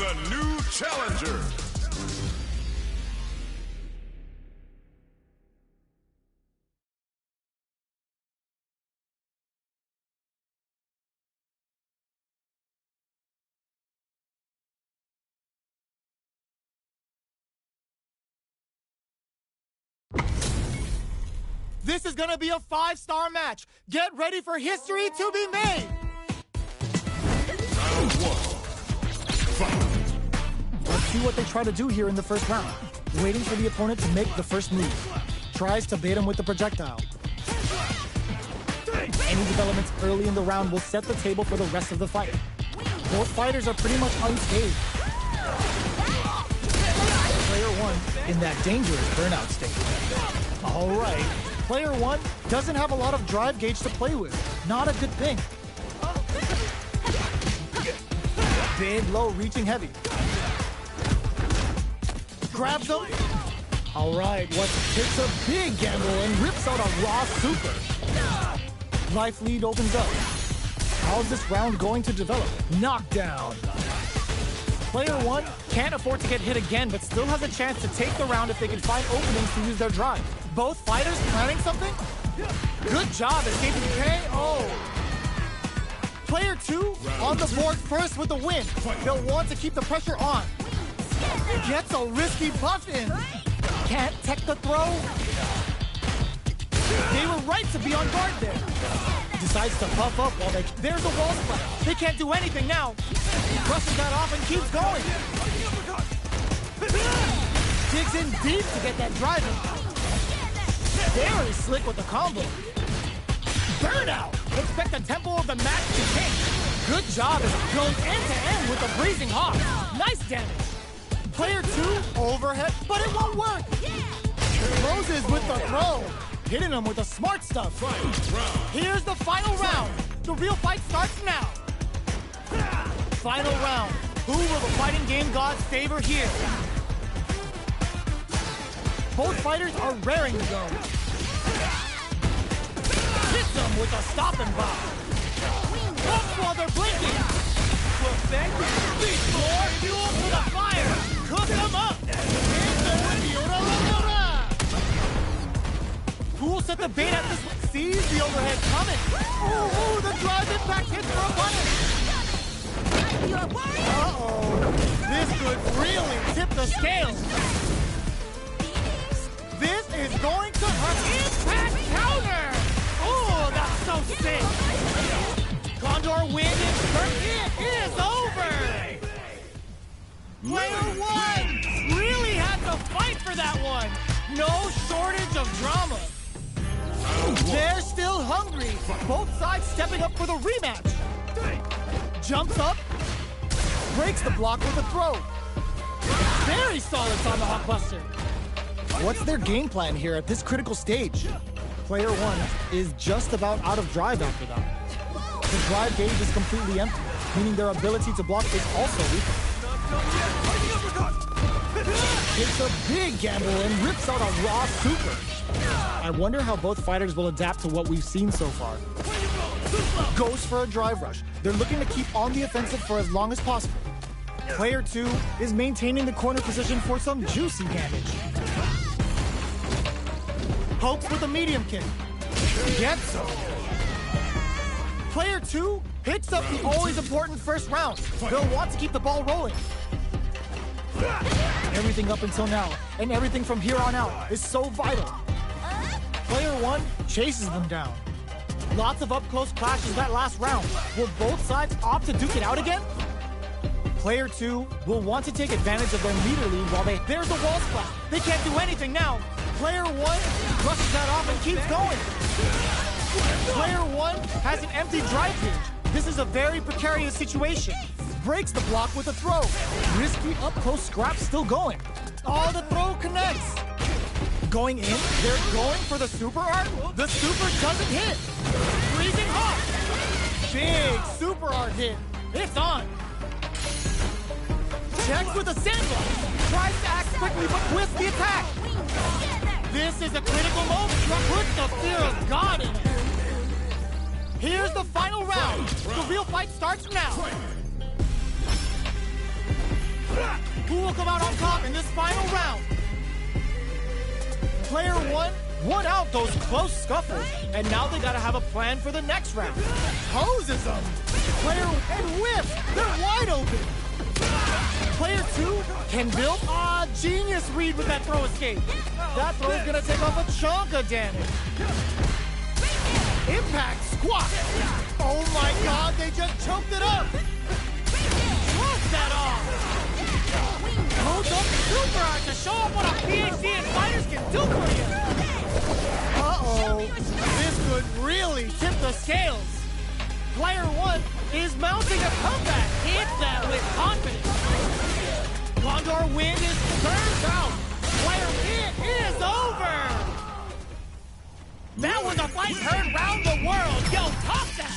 the new challenger. This is gonna be a 5-star match. Get ready for history to be made. Round 1. Fight. Let's see what they try to do here in the first round. Waiting for the opponent to make the first move. Tries to bait him with the projectile. Any developments early in the round will set the table for the rest of the fight. Both fighters are pretty much unscathed. Player 1 in that dangerous burnout state. All right. Player 1 doesn't have a lot of drive gauge to play with. Not a good thing. Big, low, reaching heavy. Grabs him. All right, takes a big gamble and rips out a raw super. Life lead opens up. How's this round going to develop? Knockdown. Player 1 can't afford to get hit again, but still has a chance to take the round if they can find openings to use their drive. Both fighters planning something? Good job escaping KO. Player 2 on the board first with the win. They'll want to keep the pressure on. Gets a risky buff in. Can't tech the throw. They were right to be on guard there. Decides to puff up while there's a wall splash. They can't do anything now. Brushes that off and keeps going. Digs in deep to get that drive in. Very slick with the combo. Burnout! Expect the tempo of the match to change. Good job as it goes end-to-end with the freezing hawk. Nice damage. Player 2, overhead, but it won't work. Closes with the throw. Hitting him with the smart stuff. Here's the final round. The real fight starts now. Final round. Who will the fighting game gods favor here? Both fighters are raring to go. Hits them with a stop and block. Bumps while they're blinking. Perfect. More fuel for the fire. Cook them up. Who will set the bait at this one? Sees the overhead coming. Ooh, the drive impact hits for a punish. Uh-oh. This could really tip the scales. This is going to hurt. Impact counter! Oh, that's so sick! Condor win is it is over! Player 1 really had to fight for that one. No shortage of drama. They're still hungry. Both sides stepping up for the rematch. Jumps up. Breaks the block with a throw. Very solid tomahawk buster. What's their game plan here at this critical stage? Player 1 is just about out of drive after that. The drive gauge is completely empty, meaning their ability to block is also weak. Takes a big gamble and rips out a raw super. I wonder how both fighters will adapt to what we've seen so far. Goes for a drive rush. They're looking to keep on the offensive for as long as possible. Player 2 is maintaining the corner position for some juicy damage. Pokes with a medium kick. Gets some. Player 2 picks up the always important first round. They'll want to keep the ball rolling. Everything up until now, and everything from here on out, is so vital. Player 1 chases them down. Lots of up-close clashes that last round. Will both sides opt to duke it out again? Player 2 will want to take advantage of their leader lead while there's a wall splash. They can't do anything now. Player 1 brushes that off and keeps going. Player 1 has an empty drive gauge. This is a very precarious situation. Breaks the block with a throw. Risky up-close scrap still going. Oh, the throw connects. Going in, they're going for the super art. The super doesn't hit. Freezing hot. Big super art hit. It's on. Checks with a sandblock. Tries to act quickly but twists the attack. This is a critical moment. Puts the fear of God in it. Here's the final round. The real fight starts now. Who will come out on top in this final round? Player one won out those close scuffles, and now they gotta have a plan for the next round. Poses them. Player and whips. They're wide open. Player two can build a genius read with that throw escape. That throw is gonna take off a chunk of damage. Impact squat. Oh my god, they just choked it up. Look that off. Goes up super hard to show up what a PhD in fighters can do for you. Uh-oh. This could really tip the scales. Player one is mounting a comeback. Hit that with confidence. Condor Wind is turned out. Player, it is over. That was a fight heard round the world. Yo, top that.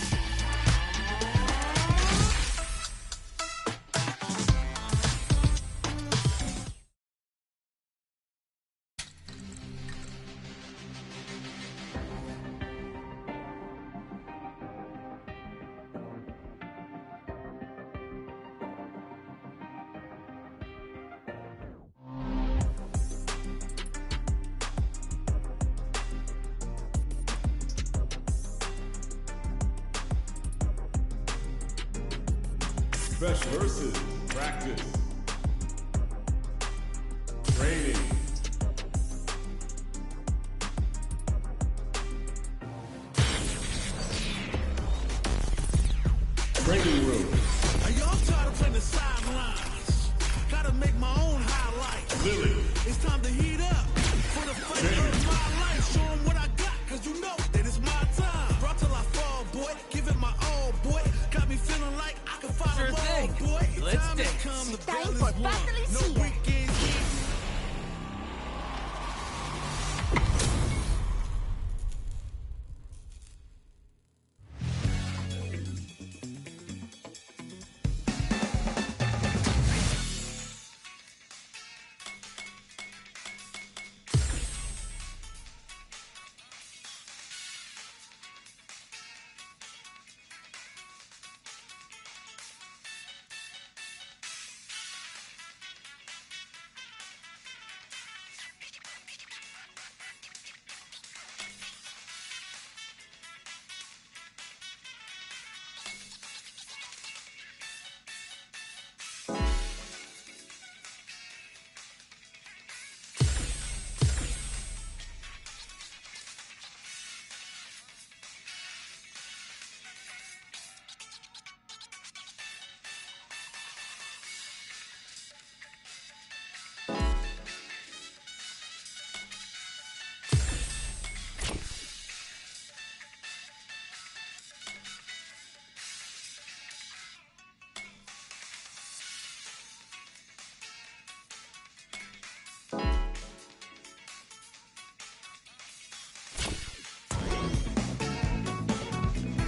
Fresh versus practice. Training. Training room. Y'all tired of playing the sidelines. Gotta make my own highlights. Lily. It's time to heat up. For the fight of my life. Show 'em what I got, cause you know that it's my time. Brought till I fall, boy. Give it my all, boy. Got me feeling like I can fight Sure them all, thing. boy. Let's Time has dance. come, the Time bell for is rung. battles No here. weekends.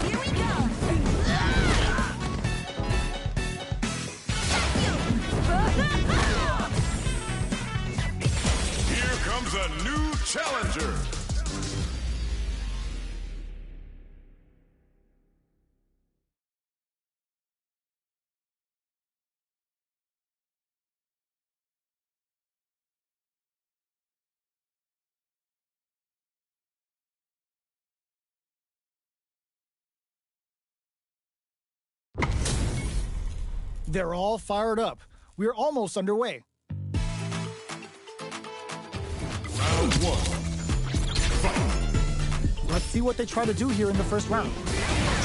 Here we go. Here comes a new challenger. They're all fired up. We're almost underway. Round one. Fight. Let's see what they try to do here in the first round.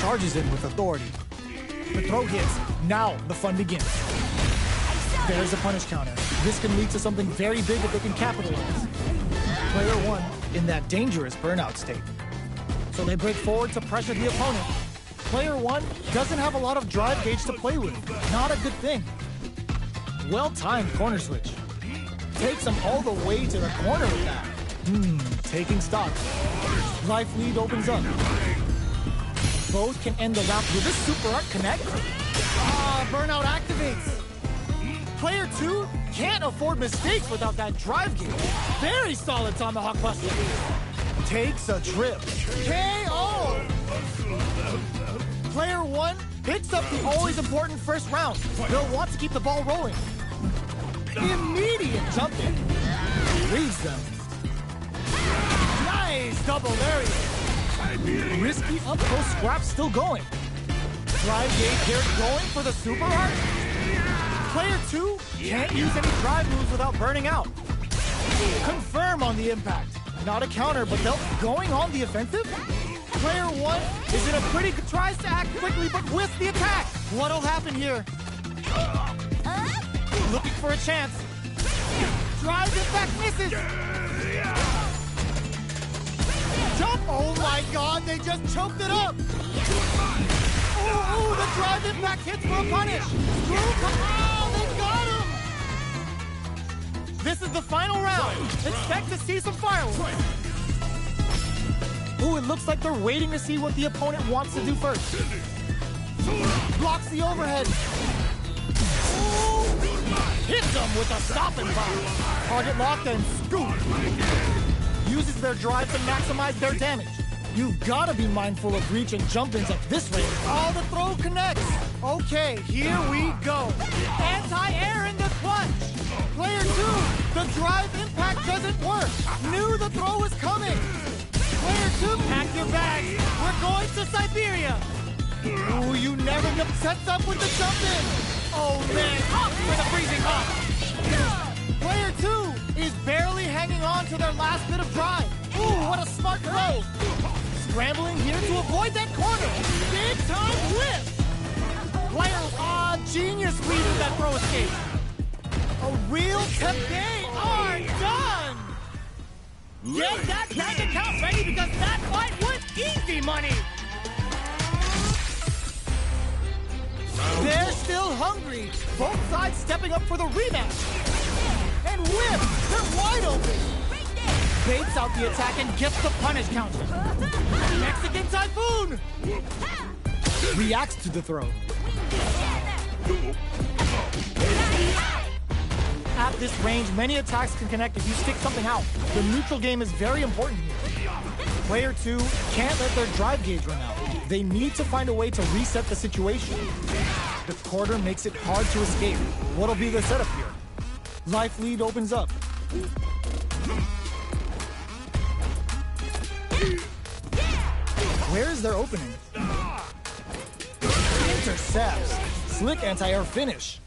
Charges in with authority. The throw hits. Now the fun begins. There's a punish counter. This can lead to something very big if they can capitalize. Player one in that dangerous burnout state. So they break forward to pressure the opponent. Player one doesn't have a lot of drive gauge to play with. Not a good thing. Well-timed corner switch. Takes him all the way to the corner with that. Taking stock. Life lead opens up. Both can end the round with this super art connect. Burnout activates. Player two can't afford mistakes without that drive gauge. Very solid Tomahawk Buster. Takes a trip. KO! Player one picks up the always important first round. They'll want to keep the ball rolling. Immediate jump in. Reads them. Nice double area. Risky up close scrap still going. Drive gauge here going for the super art. Player 2 can't use any drive moves without burning out. Confirm on the impact. Not a counter, but they'll going on the offensive. Player 1 is in a pretty good, tries to act quickly, but whiffs the attack. What'll happen here? Looking for a chance. Drive impact misses. Jump! Oh my God, they just choked it up. Oh, the drive impact hits for a punish. Oh, they got him. This is the final round. Expect to see some fireworks. Ooh, it looks like they're waiting to see what the opponent wants to do first. Blocks the overhead. Ooh, hits them with a stopping bomb. Target locked and scoop. Uses their drive to maximize their damage. You've got to be mindful of reach and jump-ins at this range. Oh, the throw connects. Okay, here we go. Anti-air in the clutch. Player 2, the drive impact doesn't work. Knew the throw was coming. Player 2, pack your bags. We're going to Siberia. Ooh, you never get sets up with the jump-in. Oh, man, up for the freezing hop. Player 2 is barely hanging on to their last bit of drive. Ooh, what a smart throw. Scrambling here to avoid that corner. Big time whiff. Player, genius weaving that throw escape. A real they are done. Get that bank account ready because that fight was easy money. They're still hungry. Both sides stepping up for the rematch. And whip, they're wide open. Baits out the attack and gets the punish counter. Mexican Typhoon! Reacts to the throw. At this range, many attacks can connect if you stick something out. The neutral game is very important here. Player 2 can't let their drive gauge run out. They need to find a way to reset the situation. The quarter makes it hard to escape. What'll be the setup here? Life lead opens up. Where is their opening? Intercepts. Slick anti-air finish.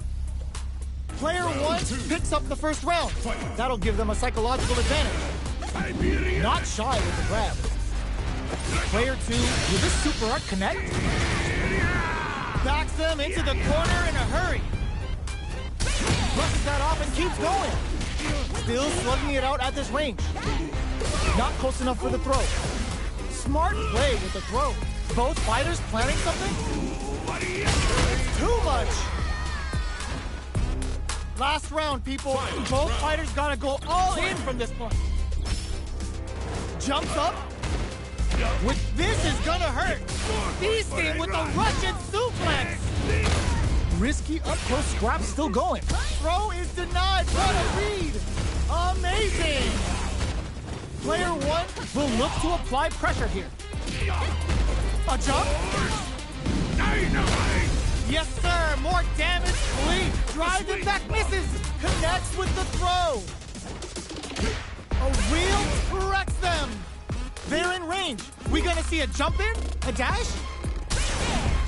Player 1 picks up the first round. That'll give them a psychological advantage. Not shy with the grab. Player 2, will this super art connect? Backs them into the corner in a hurry. Brushes that off and keeps going. Still slugging it out at this range. Not close enough for the throw. Smart play with the throw. Both fighters planning something? Too much. Last round, people. Both fighters gotta go all in from this point. Jumps up. With this is gonna hurt. Feasting with a Russian suplex. Risky up close scrap still going. Throw is denied. What a read. Amazing. Player 1 will look to apply pressure here. A jump. Yes, sir. More damage, please. Drive impact misses. Connects with the throw. A reel wrecks them. They're in range. We gonna see a jump in? A dash?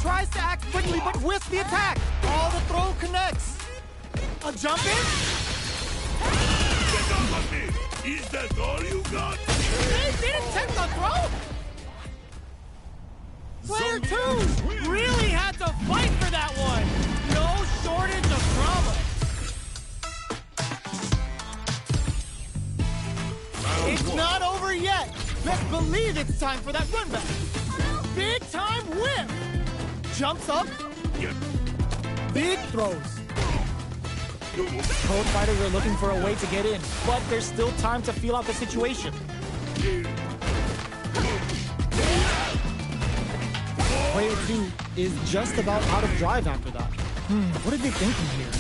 Tries to act quickly, but whiffs the attack. All the throw connects. A jump in? Get off of me! Is that all you got? They didn't check the throw? Player 2 really had to fight for that one. No shortage of drama. It's not over yet. Best believe it's time for that run back. Big time whip. Jumps up. Big throws. Both fighters are looking for a way to get in, but there's still time to feel out the situation. Player 2 is just about out of drive after that. What are they thinking here?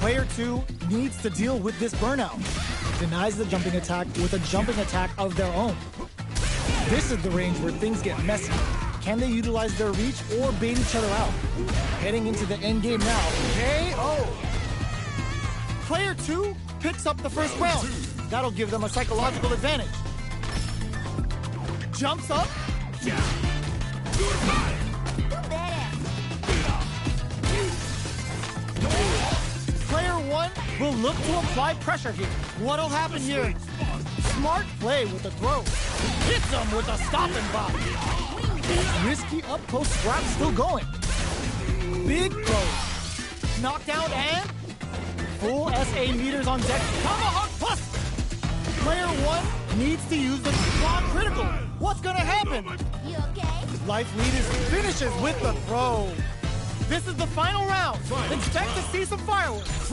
Player 2 needs to deal with this burnout. Denies the jumping attack with a jumping attack of their own. This is the range where things get messy. Can they utilize their reach or bait each other out? Heading into the end game now. KO! Player 2 picks up the first round. That'll give them a psychological advantage. Jumps up. Player 1 will look to apply pressure here. What'll happen here? Smart play with the throw. Hits them with a stop and bop. Risky up-close scrap still going. Big throw. Knockdown and full SA meters on deck. Tomahawk plus. Player 1 needs to use the strong critical. What's gonna happen? You okay? Life leaders finishes with the throw. This is the final round. Expect to see some fireworks.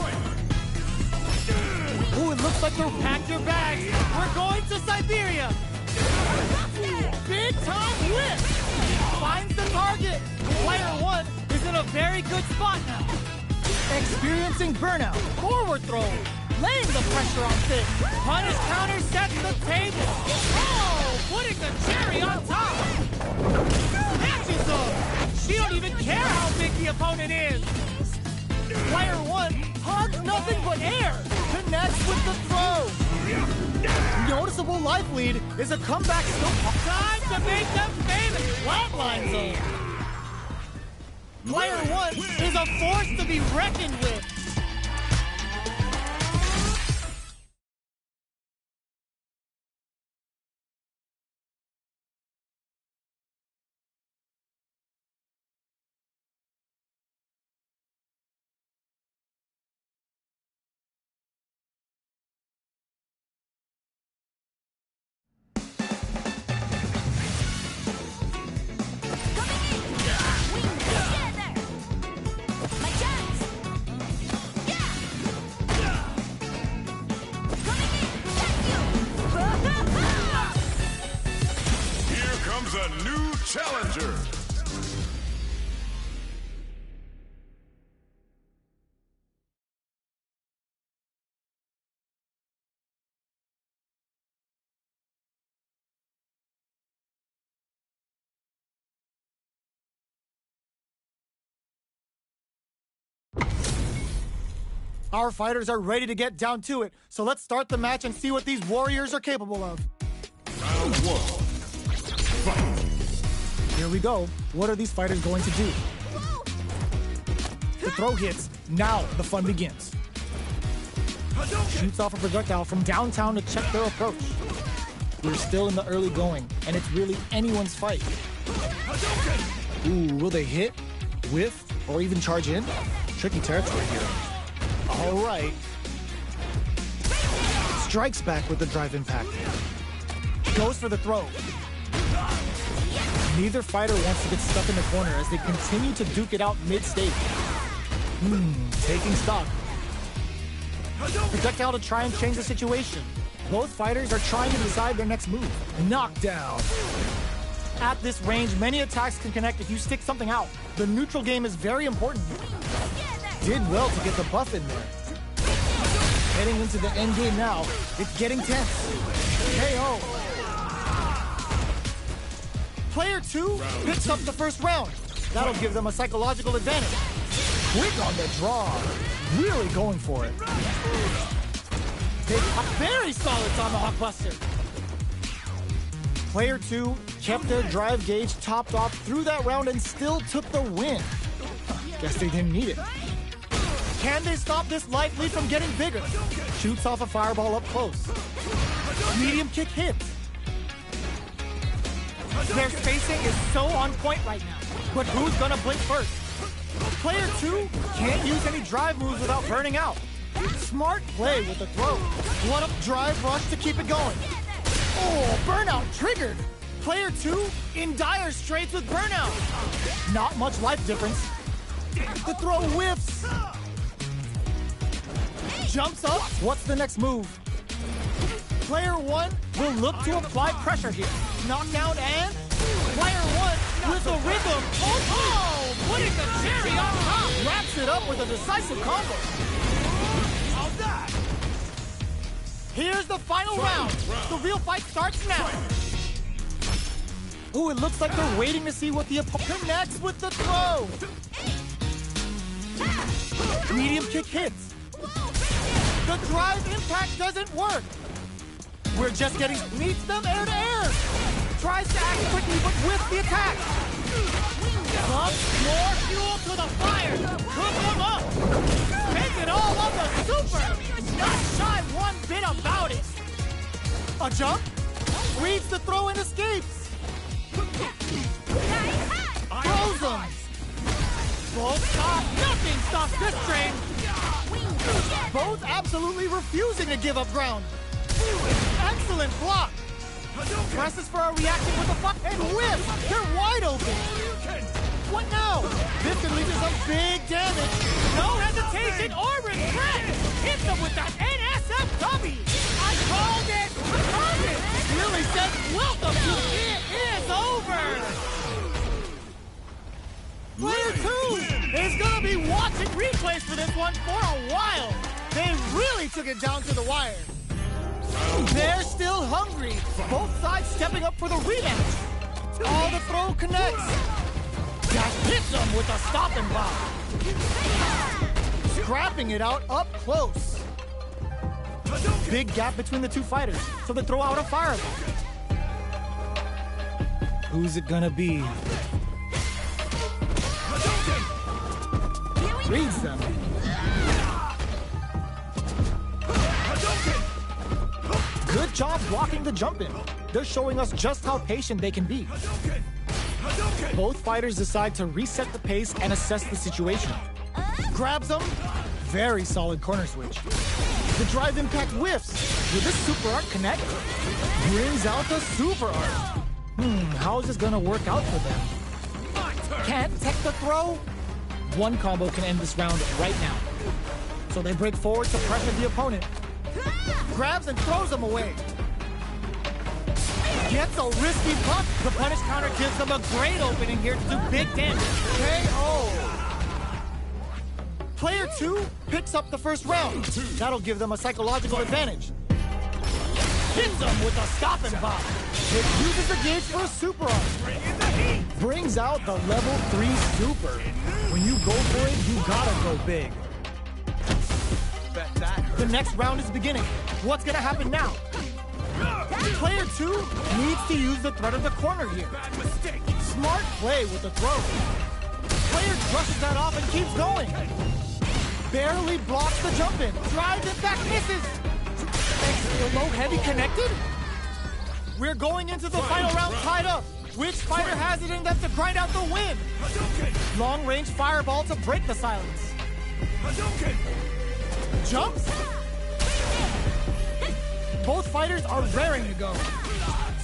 Ooh, it looks like they're packed your bags. We're going to Siberia. Big time whip. Finds the target. Player 1 is in a very good spot now. Experiencing burnout. Forward throw. Laying the pressure on thick. Punish counter sets the table. Oh, putting the cherry on top. Catches them. She don't even care how big the opponent is. Player 1 hugs nothing but air. Connects with the throw. Noticeable life lead is a comeback still. Time to make them famous. Flatline zone. Player 1 is a force to be reckoned with. A new challenger. Our fighters are ready to get down to it, so let's start the match and see what these warriors are capable of. Round 1. Here we go. What are these fighters going to do? The throw hits. Now the fun begins. Shoots off a projectile from downtown to check their approach. We're still in the early going, and it's really anyone's fight. Ooh, will they hit, whiff, or even charge in? Tricky territory here. All right. Strikes back with the drive impact. Goes for the throw. Neither fighter wants to get stuck in the corner as they continue to duke it out mid-stage. Taking stock. Projectile to try and change the situation. Both fighters are trying to decide their next move. Knockdown. At this range, many attacks can connect if you stick something out. The neutral game is very important. Did well to get the buff in there. Heading into the end game now. It's getting tense. KO. Player 2 picks up the first round. That'll give them a psychological advantage. Quick on the draw. Really going for it. A very solid tomahawk buster. Player 2 kept their drive gauge topped off through that round and still took the win. Guess they didn't need it. Can they stop this life lead from getting bigger? Shoots off a fireball up close. Medium kick hits. Their spacing is so on point right now. But who's gonna blink first? Player 2 can't use any drive moves without burning out. Smart play with the throw. What a drive rush to keep it going. Oh, burnout triggered. Player 2 in dire straits with burnout. Not much life difference. The throw whiffs. Jumps up. What's the next move? Player 1 will look to apply pressure here. Knockdown and Player 1 with the rhythm. Oh, putting the cherry on top. Wraps it up with a decisive combo. Here's the final round. The real fight starts now. Ooh, it looks like they're waiting to see what the opponent connects with the throw. Medium kick hits. The drive impact doesn't work. We're just getting meets them air to air. Tries to act quickly, but with the attack. Pumps more fuel to the fire. Cook him up. Spends it all on the super. Not shy one bit about it. A jump. Reads the throw and escapes. Throws him. Both stop. Nothing stops this train. Both absolutely refusing to give up ground. Excellent block. Presses for a reaction with a fuck and whips. They're wide open. What now? This could lead to some big damage. No hesitation or regret. Hits them with that NSF dummy. I called it. Really said, welcome to It Is Over. Player 2 is going to be watching replays for this one for a while. They really took it down to the wire. They're still hungry. Both sides stepping up for the rematch. All the throw connects. Dash hits them with a stopping block. Scrapping it out up close. Big gap between the two fighters, so they throw out a fireball. Who's it gonna be? Reads them. Good job blocking the jump in. They're showing us just how patient they can be. Both fighters decide to reset the pace and assess the situation. Grabs them. Very solid corner switch. The drive impact whiffs. Will this super art connect? Brings out the super art. How is this gonna work out for them? Can't tech the throw? One combo can end this round right now. So they break forward to pressure the opponent. Grabs and throws him away. Gets a risky pump. The punish counter gives them a great opening here to do big damage. KO. Player 2 picks up the first round. That'll give them a psychological advantage. Hits them with a stop and pop. It uses the gauge for a super art. Brings out the level 3 super. When you go for it, you gotta go big. The next round is beginning. What's gonna happen now? Player 2 needs to use the threat of the corner here. Smart play with the throw. Player brushes that off and keeps going. Barely blocks the jump in. Drives it back, misses. The low heavy connected? We're going into the final round tied up. Which fighter has it in them to grind out the win? Long range fireball to break the silence. Jumps? Both fighters are raring to go.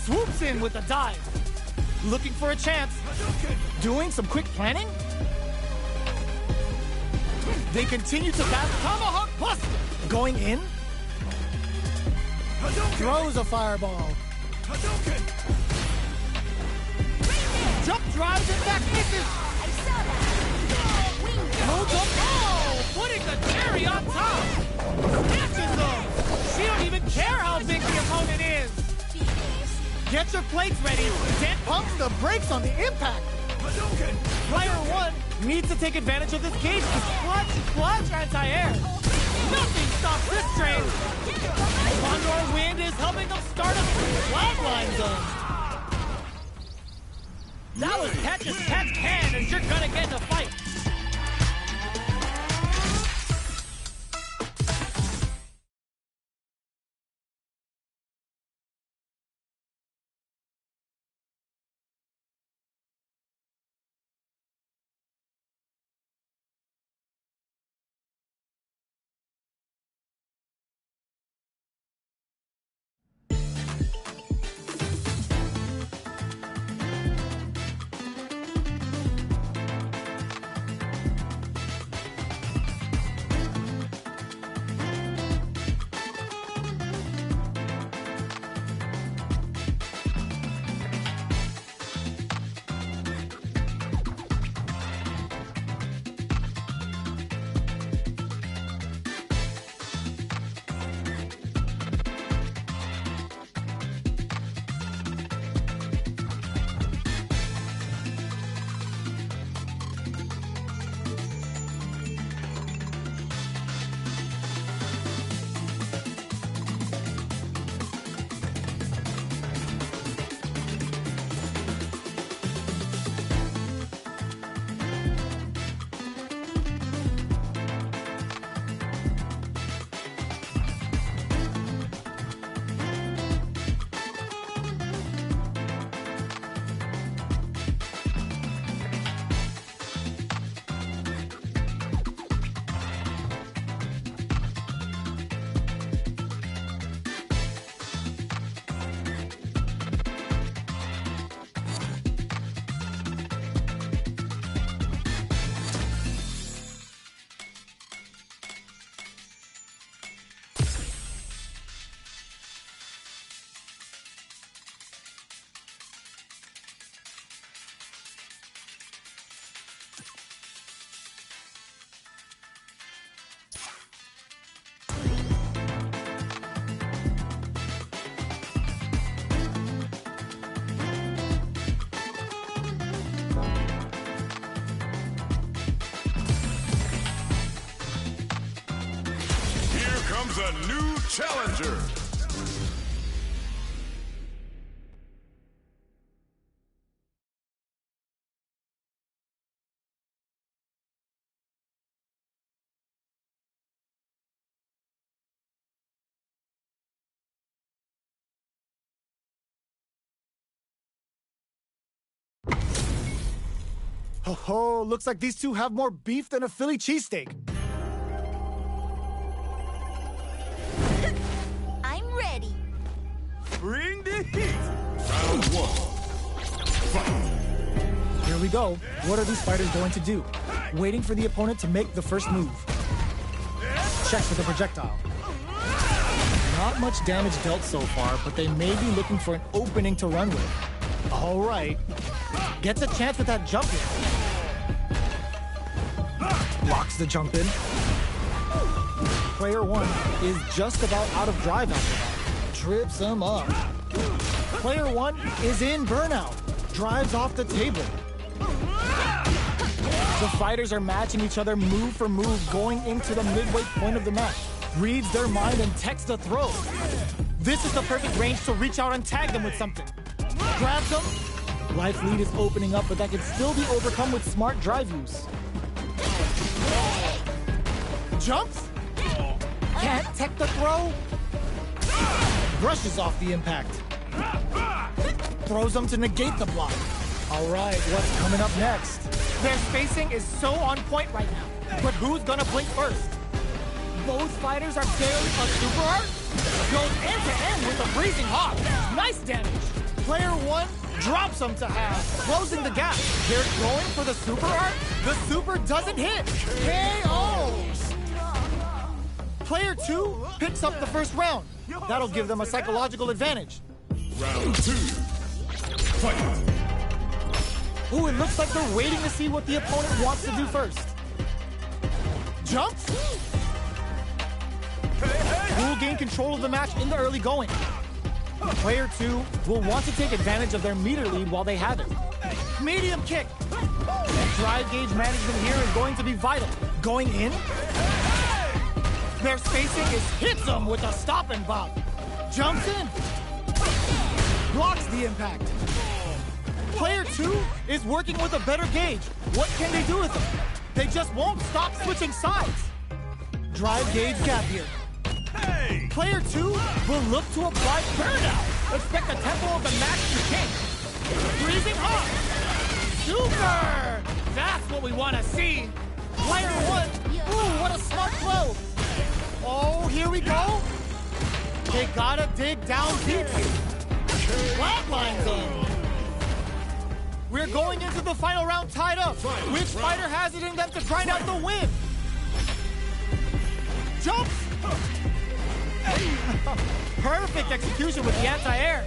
Swoops in with a dive. Looking for a chance. Doing some quick planning? They continue to pass Tomahawk Plus. Going in? Throws a fireball. Jump drives and back misses. No jump. Oh, putting the cherry on top. Snatches them. She don't even care how big the opponent is. Get your plates ready. Dent pumps the brakes on the impact. Player 1 needs to take advantage of this gauge to clutch anti-air. Nothing stops this train. Condor Wind is helping them start a flatline zone. That was catch as catch can as you're gonna get in a fight. The new challenger. Oh, looks like these two have more beef than a Philly cheesesteak. I'm ready. Bring the heat. Round one. Fight. Here we go. What are these fighters going to do? Waiting for the opponent to make the first move. Checks with the projectile. Not much damage dealt so far, but they may be looking for an opening to run with. All right. Gets a chance with that jump in. Blocks the jump in. Player one is just about out of drive after that. Trips him up. Player one is in burnout. Drives off the table. The fighters are matching each other move for move going into the midway point of the match. Reads their mind and texts a throw. This is the perfect range to reach out and tag them with something. Grabs them. Life lead is opening up, but that can still be overcome with smart drive use. Jumps. Can't tech the throw. Brushes off the impact. Throws them to negate the block. All right, what's coming up next? Their spacing is so on point right now. But who's gonna blink first? Both fighters are barely a super art. Goes end to end with a freezing hawk. Nice damage. Player one drops them to half, closing the gap. They're going for the super art. The super doesn't hit. KO. Player two picks up the first round. That'll give them a psychological advantage. Round two. Fight. Ooh, it looks like they're waiting to see what the opponent wants to do first. Jumps. Who will gain control of the match in the early going. Player two will want to take advantage of their meter lead while they have it. Medium kick. Drive gauge management here is going to be vital. Going in. Their spacing hits them with a stop and bop. Jumps in. Blocks the impact. Player two is working with a better gauge. What can they do with them? They just won't stop switching sides. Drive gauge gap here. Player two will look to apply burnout. Expect the tempo of the match to change. Freezing hot. Super! That's what we want to see. Player one. Ooh, what a smart flow. Oh, here we go. They gotta dig down deep. Flatlines them. We're going into the final round tied up. Which fighter has it in them to grind out the win? Jumps! Perfect execution with the anti-air.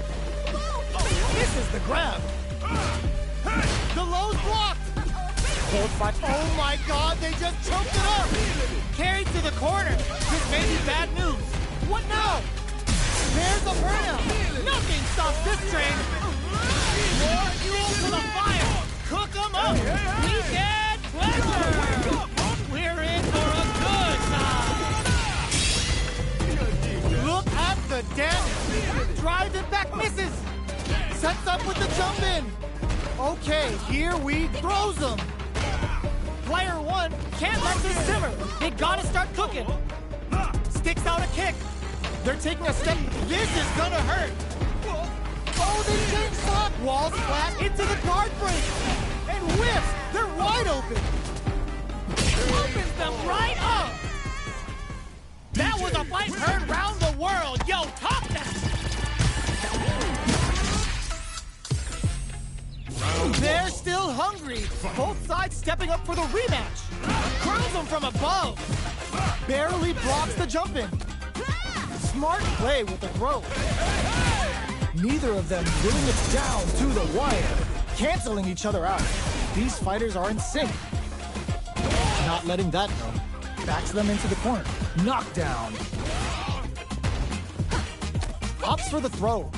Misses the grab. The low's blocked. Both fight. Oh my God, they just choked it up. Carried to the corner. This may be bad news. What now? There's a burnout. Nothing stops this train. More fuel to the fire. Cook them up. Weekend pleasure. We're in for a good time. Look at the damage. Drive impact misses. Sets up with the jump in. Okay, here we throws them. Player one can't let this simmer. They gotta start cooking. Sticks out a kick. They're taking a step. This is gonna hurt. Oh, they change sock. Walls flat into the guard break. And whiffs. They're wide open. Opens them right up. That was a fight heard round the world. Yo, top that. They're still hungry. Both sides stepping up for the rematch. Curls them from above. Barely blocks the jump in. Smart play with the throw. Neither of them bring it down to the wire. Canceling each other out. These fighters are in sync. Not letting that go. Backs them into the corner. Knockdown. Opts for the throw.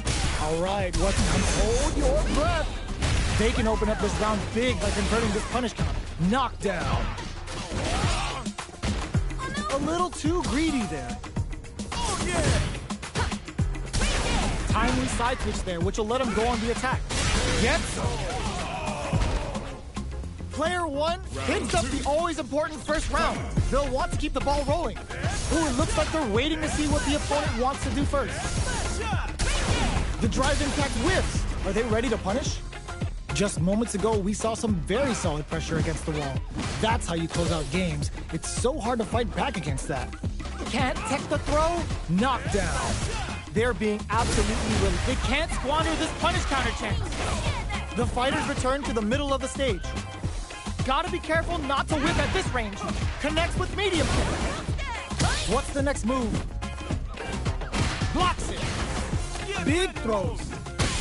All right, what's next? Hold your breath. They can open up this round big by converting this punish count. Knockdown. A little too greedy there. Timely side switch there, which will let him go on the attack. Gets Player 1 hits up the always important first round. They'll want to keep the ball rolling. Ooh, it looks like they're waiting to see what the opponent wants to do first. The drive impact whiffs. Are they ready to punish? Just moments ago, we saw some very solid pressure against the wall. That's how you close out games. It's so hard to fight back against that. Can't tech the throw? Knockdown. They're being absolutely willing. They can't squander this punish counter chance. The fighters return to the middle of the stage. Gotta be careful not to whip at this range. Connects with medium kick. What's the next move? Blocks it. Big throws.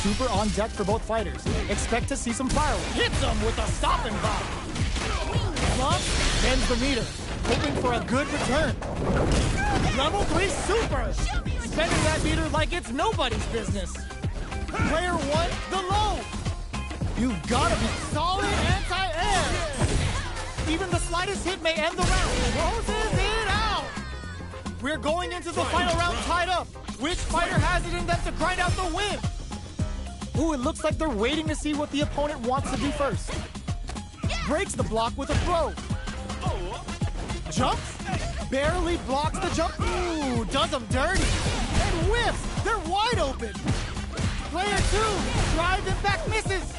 Super on deck for both fighters. Expect to see some fireworks. Hits them with a stop and bomb. Flop bends the meter, hoping for a good return. Level 3 super. Spending that meter like it's nobody's business. Player 1, the low. You've gotta be solid anti-air. Even the slightest hit may end the round. Closes it out. We're going into the final round tied up. Which fighter has it in them to grind out the win? Ooh, it looks like they're waiting to see what the opponent wants to do first. Breaks the block with a throw. Jumps. Barely blocks the jump. Ooh, does them dirty. And whiffs. They're wide open. Player 2, drive impact misses.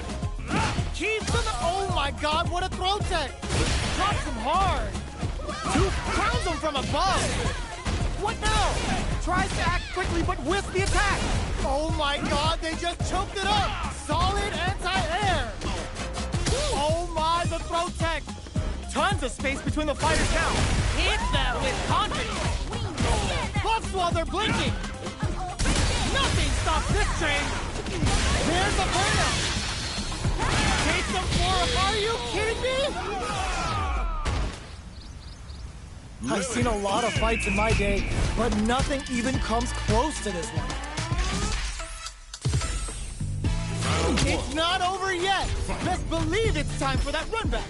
Keeps them. Oh my God, what a throw tech. Drops him hard. 2 crowns him from above. What now? Tries to act quickly, but whiffs the attack. Oh my God, they just choked it up. Solid anti-air. Oh my, the throw tech. Tons of space between the fighters now. Hit them with confidence. Buffs while they're blinking. Nothing stops this train. There's a burnout. Takes them for a... Are you kidding me? I've seen a lot of fights in my day, but nothing even comes close to this one. It's not over yet. Best believe it's time for that run back.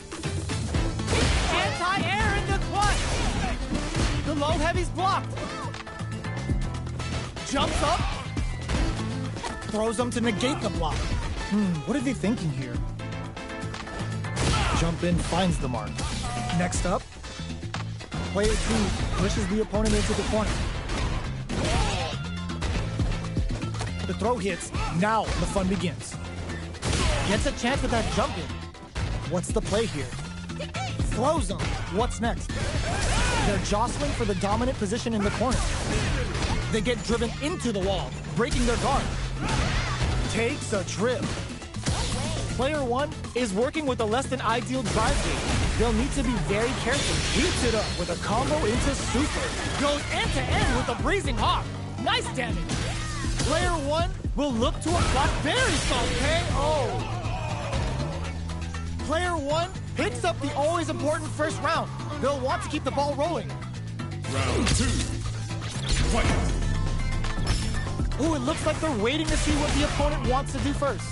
Anti-air in the clutch. The low heavy's blocked. Jumps up. Throws them to negate the block. What are they thinking here? Jump in, finds the mark. Next up, player 2 pushes the opponent into the corner. The throw hits. Now the fun begins. Gets a chance at that jump in. What's the play here? Throws them. What's next? They're jostling for the dominant position in the corner. They get driven into the wall, breaking their guard. Takes a trip. Player 1 is working with a less than ideal drive gauge. They'll need to be very careful. Heats it up with a combo into super. Goes end to end with a breezing hawk. Nice damage. Player 1 will look to apply very solid KO. Player 1 picks up the always important first round. They'll want to keep the ball rolling. Round 2. Fight. Ooh, it looks like they're waiting to see what the opponent wants to do first.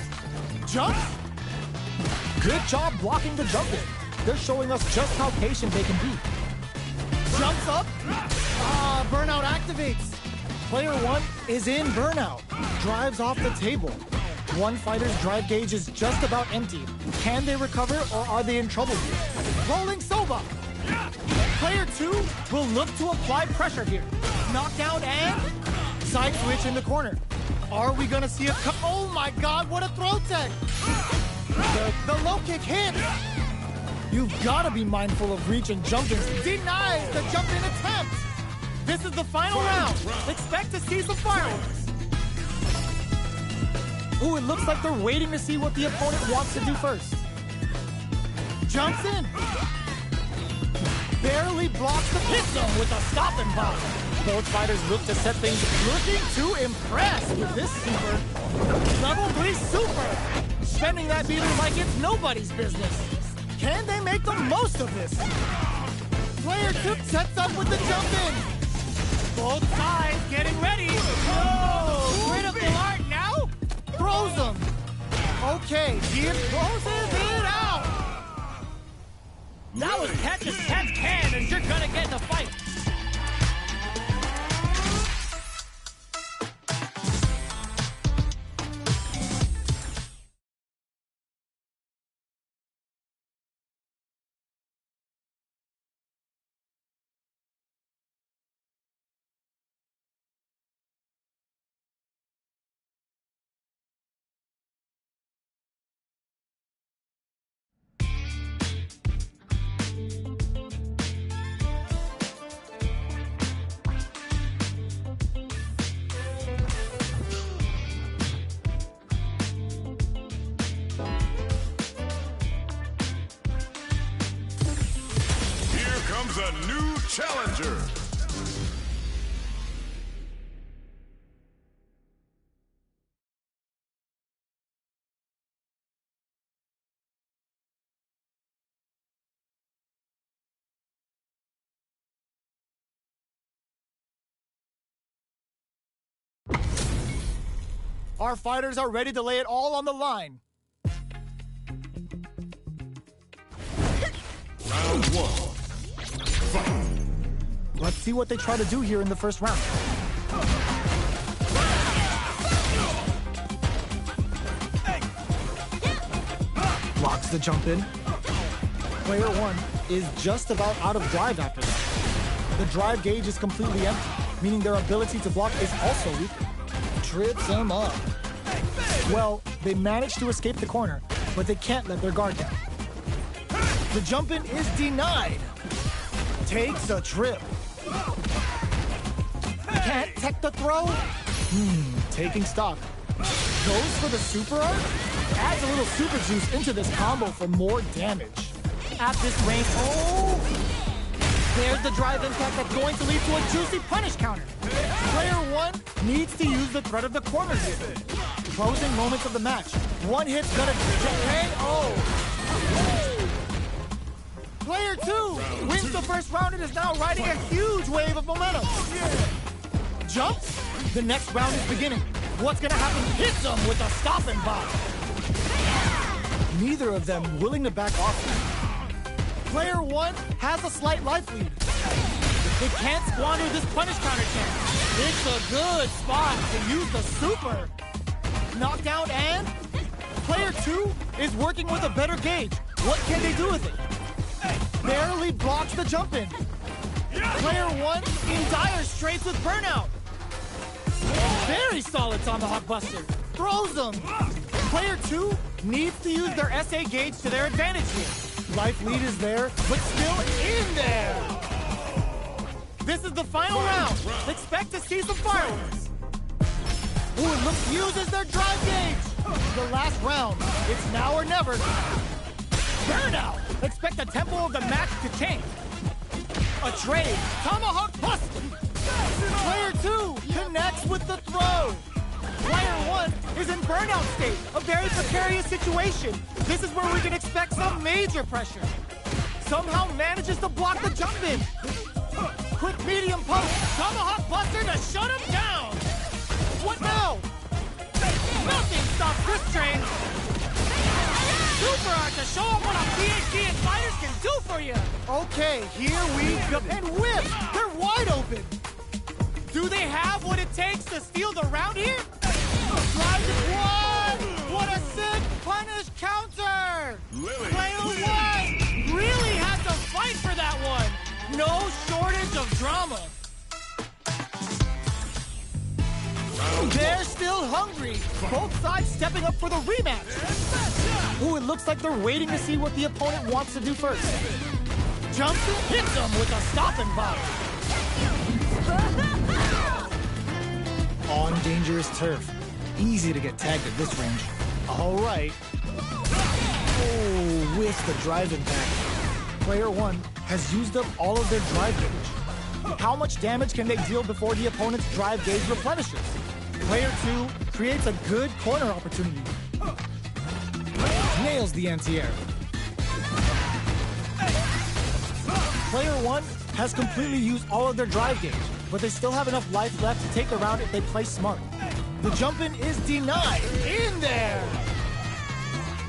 Jump. Good job blocking the jump in. They're showing us just how patient they can be. Jumps up. Burnout activates. Player 1 is in burnout. Drives off the table. One fighter's drive gauge is just about empty. Can they recover or are they in trouble here? Rolling Soba. Player 2 will look to apply pressure here. Knockdown and side switch in the corner. Are we gonna see a cut? Oh my God, what a throw tech! The low kick hits. You've gotta be mindful of reach and jumping. Denies the jump in attempt. This is the final round. Expect to see some fireworks. Ooh, it looks like they're waiting to see what the opponent wants to do first. Jumps in. Barely blocks the hit zone with a stop and pop. Both fighters look to set things, looking to impress with this super. Level 3 super. Spending that meter like it's nobody's business. Can they make the most of this? Player 2 sets up with the jump in. Both sides getting ready. Oh, critical art now? Throws them. Okay, he closes it out. That was catch as catch can, and you're gonna get in a fight. challenger. Our fighters are ready to lay it all on the line. Round one. Fight. Let's see what they try to do here in the first round. Blocks the jump in. Player one is just about out of drive after that. The drive gauge is completely empty, meaning their ability to block is also weak. Trips him up. Well, they managed to escape the corner, but they can't let their guard down. The jump-in is denied. Takes a trip. Can't tech the throw? Taking stock. Goes for the super art? Adds a little super juice into this combo for more damage. At this range, there's the drive impact that's going to lead to a juicy punish counter. Player one needs to use the threat of the corner here. Closing moments of the match. One hit's gonna KO. Player two wins the first round and is now riding a huge wave of momentum. Jumps. The next round is beginning. What's gonna happen? Hits them with a stop and bomb. Neither of them willing to back off. Player one has a slight life lead. They can't squander this punish counter chance. It's a good spot to use the super. Knockdown and player two is working with a better gauge. What can they do with it? Barely blocks the jump in. Player one in dire straits with burnout. Very solid tomahawk buster. Throws them. Player two needs to use their SA gauge to their advantage here. Life lead is there, but still in there. This is the final round. Expect to see some fireworks. Ooh, it looks uses their drive gauge. The last round. It's now or never. Burnout. Expect the tempo of the match to change. A trade. Tomahawk buster. Player two connects with the throw. Player one is in burnout state, a very precarious situation. This is where we can expect some major pressure. Somehow manages to block the jump in. Quick medium post, tomahawk buster to shut him down. What now? Nothing stops this train. Super art to show them what a PhD and fighters can do for you. Okay, here we go. And whip, they're wide open. Do they have what it takes to steal the round here? Drive it one! What a sick punish counter! Player one really had to fight for that one. No shortage of drama. They're still hungry. Both sides stepping up for the rematch. Ooh, it looks like they're waiting to see what the opponent wants to do first. Jumps and hits them with a stop and bomb. On dangerous turf. Easy to get tagged at this range. All right. Oh, with the drive impact. Player one has used up all of their drive gauge. How much damage can they deal before the opponent's drive gauge replenishes? Player two creates a good corner opportunity. Nails the anti-air. Player one has completely used all of their drive gauge, but they still have enough life left to take the round if they play smart. The jump-in is denied. In there!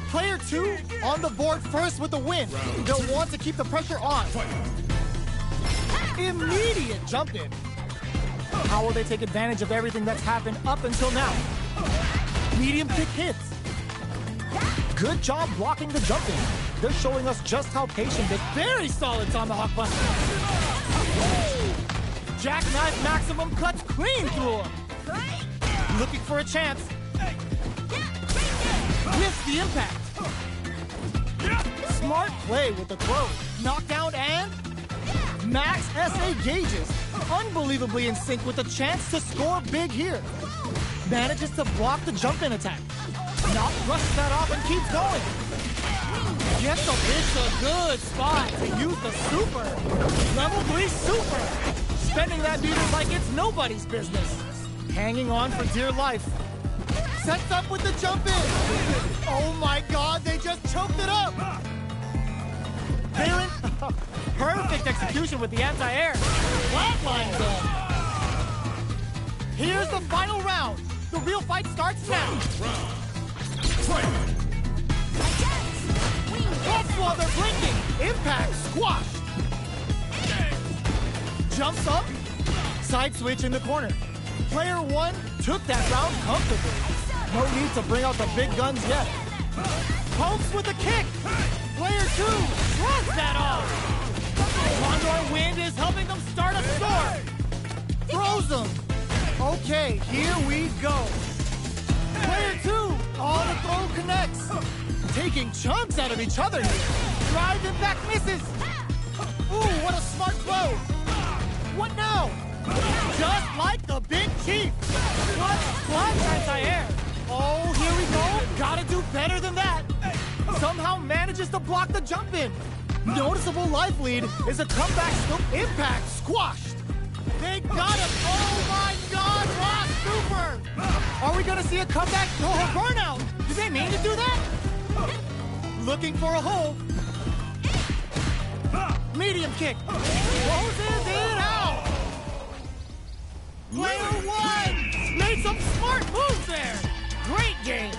Player two on the board first with the win. They'll want to keep the pressure on. Immediate jump-in. How will they take advantage of everything that's happened up until now? Medium kick hits. Good job blocking the jump-in. They're showing us just how patient they... Very solid tomahawk buster. Jackknife maximum cuts clean through him. Looking for a chance. With the impact. Smart play with the throw. Knockdown and... Max SA gauges. Unbelievably in sync with the chance to score big here. Manages to block the jump-in attack. Not brushes that off and keeps going. Gets the bitch a good spot to use the super. Level 3 super. Spending that meter like it's nobody's business. Hanging on for dear life. Sets up with the jump in. Oh my god, they just choked it up. They're in perfect execution with the anti-air. Flatline gun. Here's the final round. The real fight starts now. That's while they're blinking. Impact squashed. Jumps up. Side switch in the corner. Player 1 took that round comfortably. No need to bring out the big guns yet. Pokes with a kick. Player 2 shrugs that off. Condor Wind is helping them start a score. Throws them. Okay, here we go. Player 2, all the throw connects. Taking chunks out of each other here. Drive impact misses. Ooh, what a smart throw. What now? Just like the Big Chief. What? Anti-air. Oh, here we go. Gotta do better than that. Somehow manages to block the jump in. Noticeable life lead is a comeback scoop. Impact squashed. They got him. Oh my god, Rock Super. Are we gonna see a comeback? Oh, burnout. Did they mean to do that? Looking for a hole. Medium kick. Closes it out. Player 1 made some smart moves there. Great game.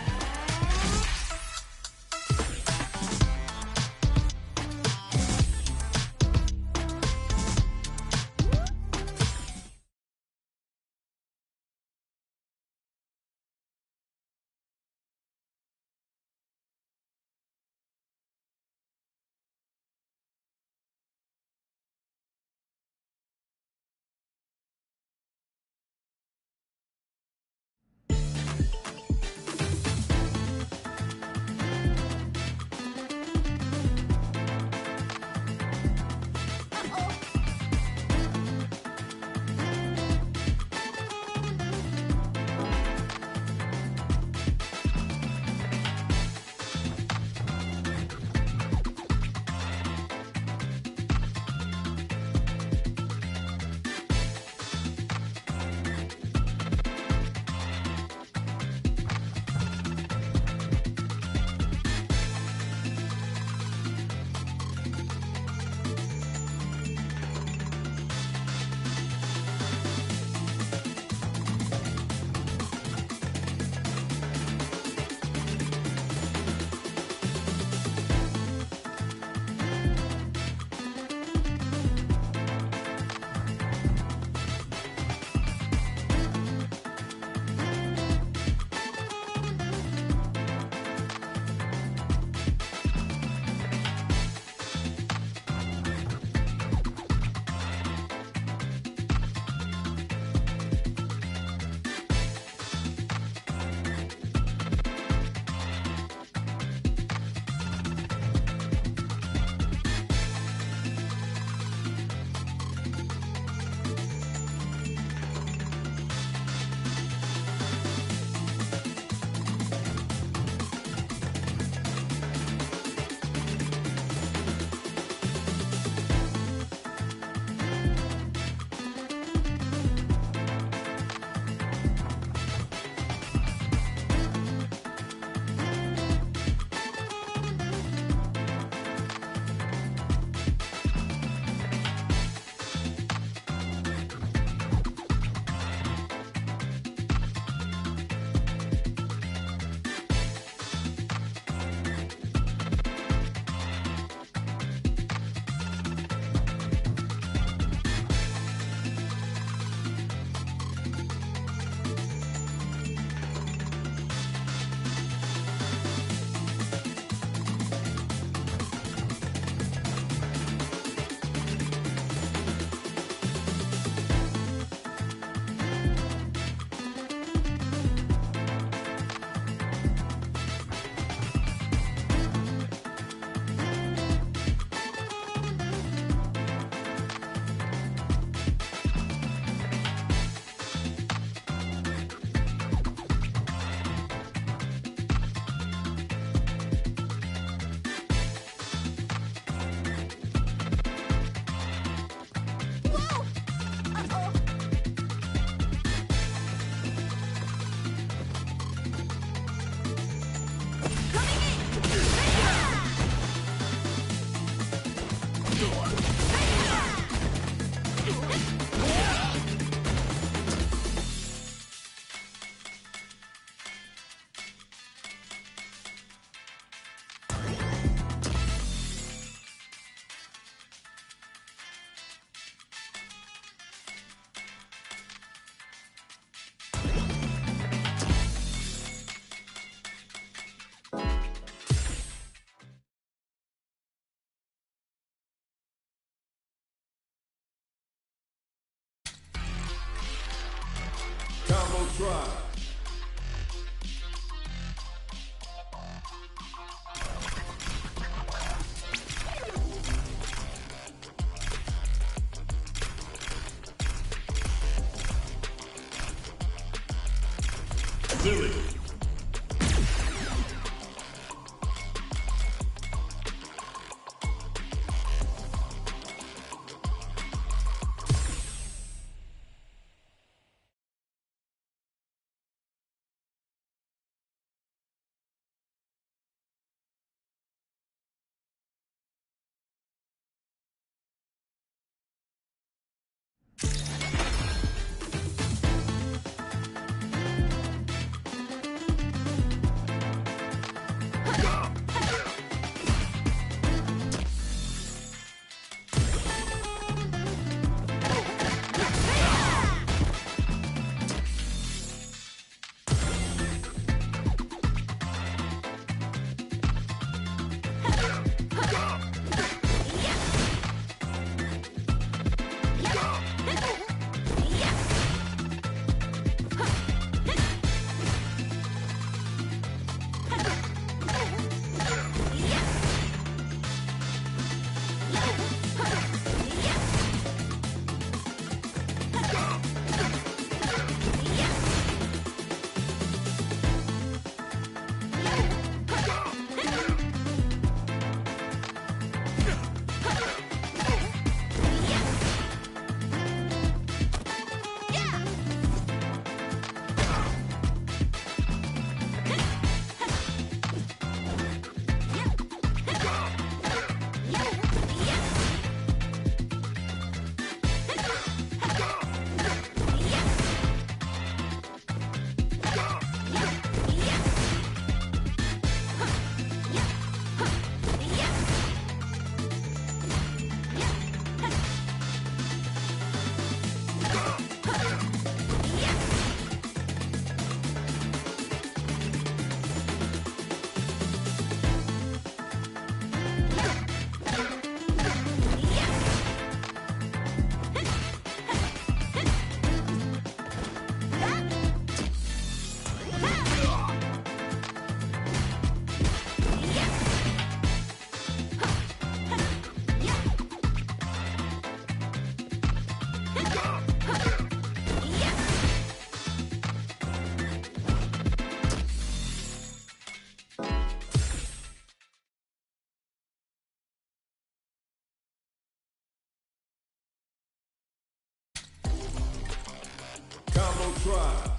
Try.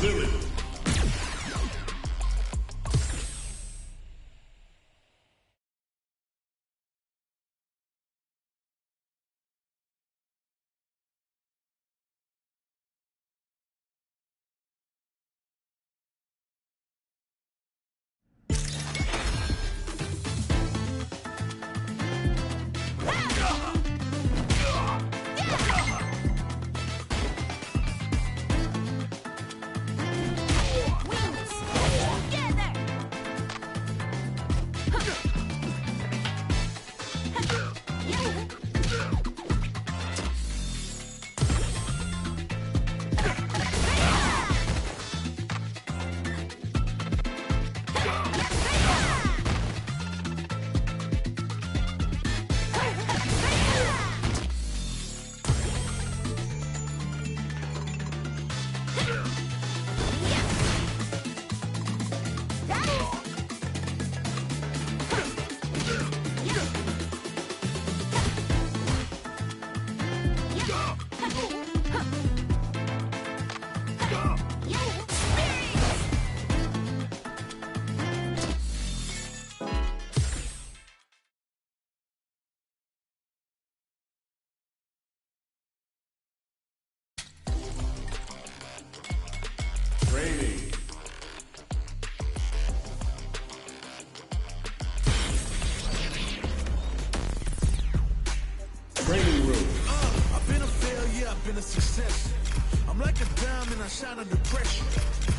Lily. Training. Training room. I've been a failure, I've been a success. I'm like a diamond, I shine under pressure.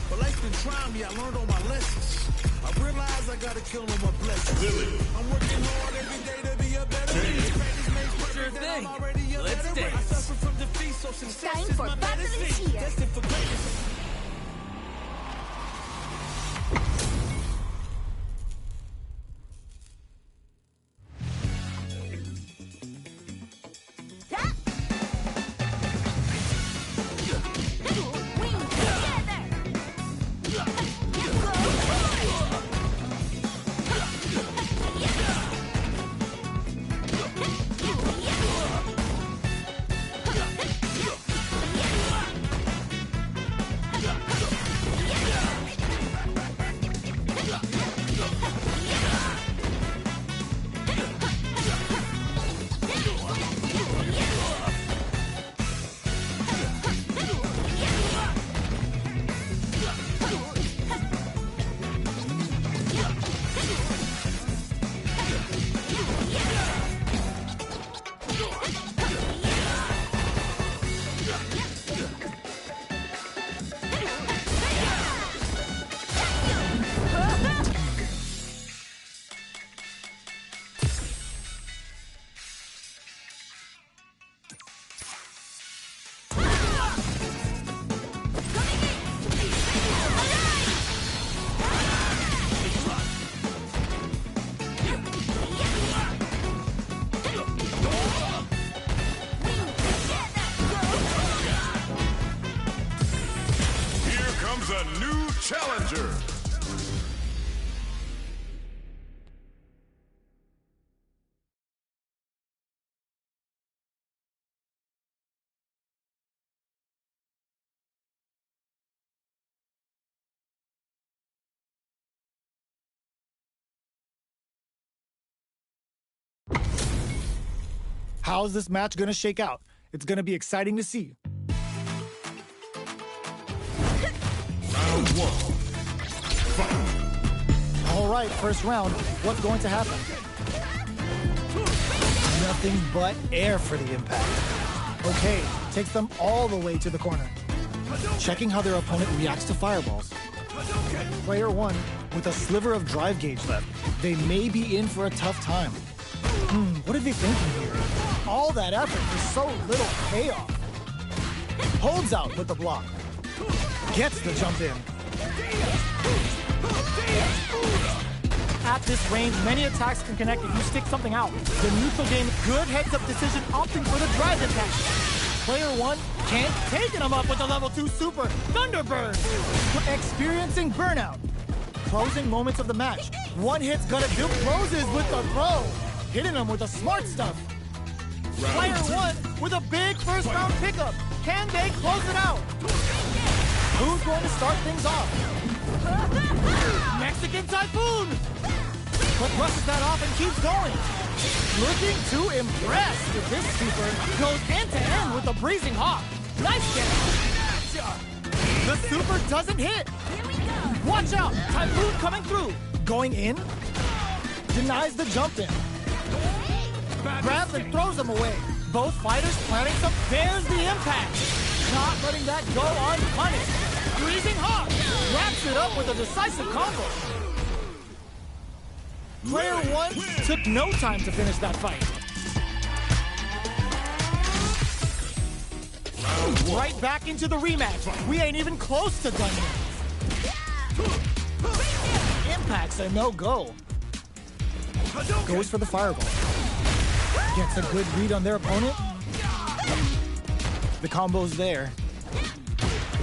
But life's been trying me, I learned all my lessons. I realize I gotta kill all my blessings. Lily. I'm working hard every day to be a better me. Sure thing. Let's I dance. suffer from defeat, so success Time is for my battle is medicine. here. Destined for greatness. is a new challenger. How's this match gonna shake out? It's gonna be exciting to see. Round one. Fight. All right, first round. What's going to happen? Nothing but air for the impact. Okay, takes them all the way to the corner. Checking how their opponent reacts to fireballs. Player one, with a sliver of drive gauge left, they may be in for a tough time. What are they thinking here? All that effort for so little payoff. Holds out with the block. Gets the jump in. At this range, many attacks can connect if you stick something out. The neutral game, good heads-up decision, opting for the drive impact. Player one can't take him up with the level 2 super Thunderbird. Experiencing burnout. Closing moments of the match. One hit's gonna do closes with the throw. Hitting him with the smart stuff. Player one with a big first round pickup. Can they close it out? Who's going to start things off? Mexican Typhoon! But brushes that off and keeps going. Looking to impress with this super. Goes end to end with the Breezing Hawk. Nice catch. The super doesn't hit. Watch out! Typhoon coming through. Going in. Denies the jump in. Grabs and throws him away. Both fighters planning some. There's the impact. Not letting that go unpunished. Freezing Hawk wraps it up with a decisive combo. Player one took no time to finish that fight. Right back into the rematch. We ain't even close to done yet. Impact's a no-go. Goes for the fireball. Gets a good read on their opponent. The combo's there.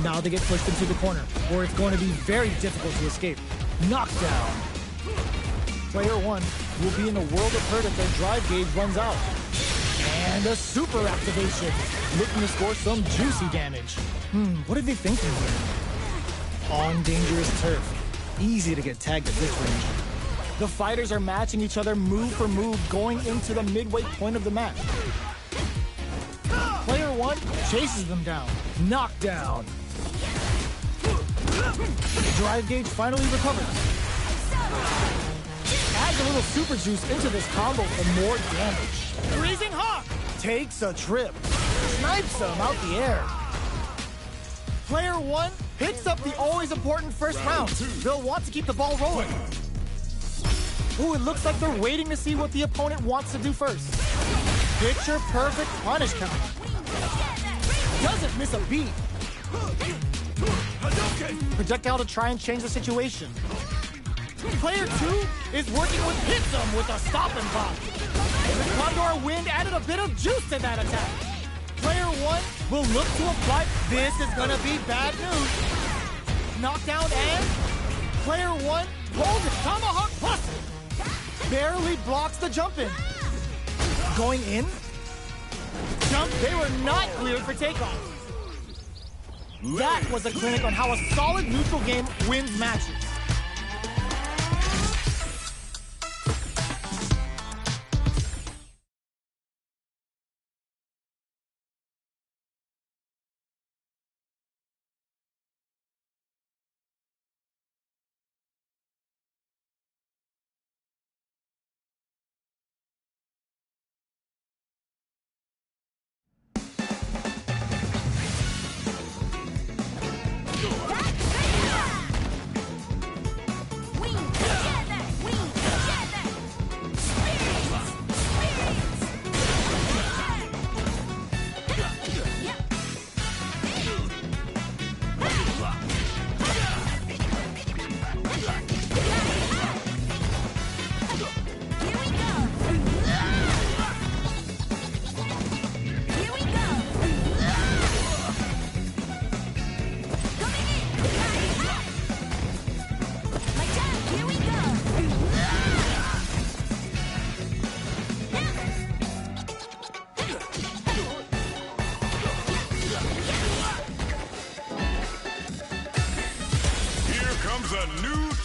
Now they get pushed into the corner, where it's going to be very difficult to escape. Knockdown. Player one will be in a world of hurt if their drive gauge runs out. And a super activation, looking to score some juicy damage. What are they thinking here? On dangerous turf. Easy to get tagged at this range. The fighters are matching each other move for move going into the midway point of the match. Player one chases them down. Knockdown. Drive gauge finally recovers. Adds a little super juice into this combo for more damage. Freezing Hawk takes a trip. Snipes him out the air. Player one picks up the always important first round. They'll want to keep the ball rolling. Ooh, it looks like they're waiting to see what the opponent wants to do first. Picture perfect punish counter. Doesn't miss a beat. Projectile to try and change the situation. Player two is working with hit them with a stop and pop. The Condor Wind added a bit of juice to that attack. Player one will look to apply. This is gonna be bad news. Knockdown and player one pulls it. Tomahawk plus. Barely blocks the jump in. Going in. Jump. They were not cleared for takeoff. That was a clinic on how a solid neutral game wins matches.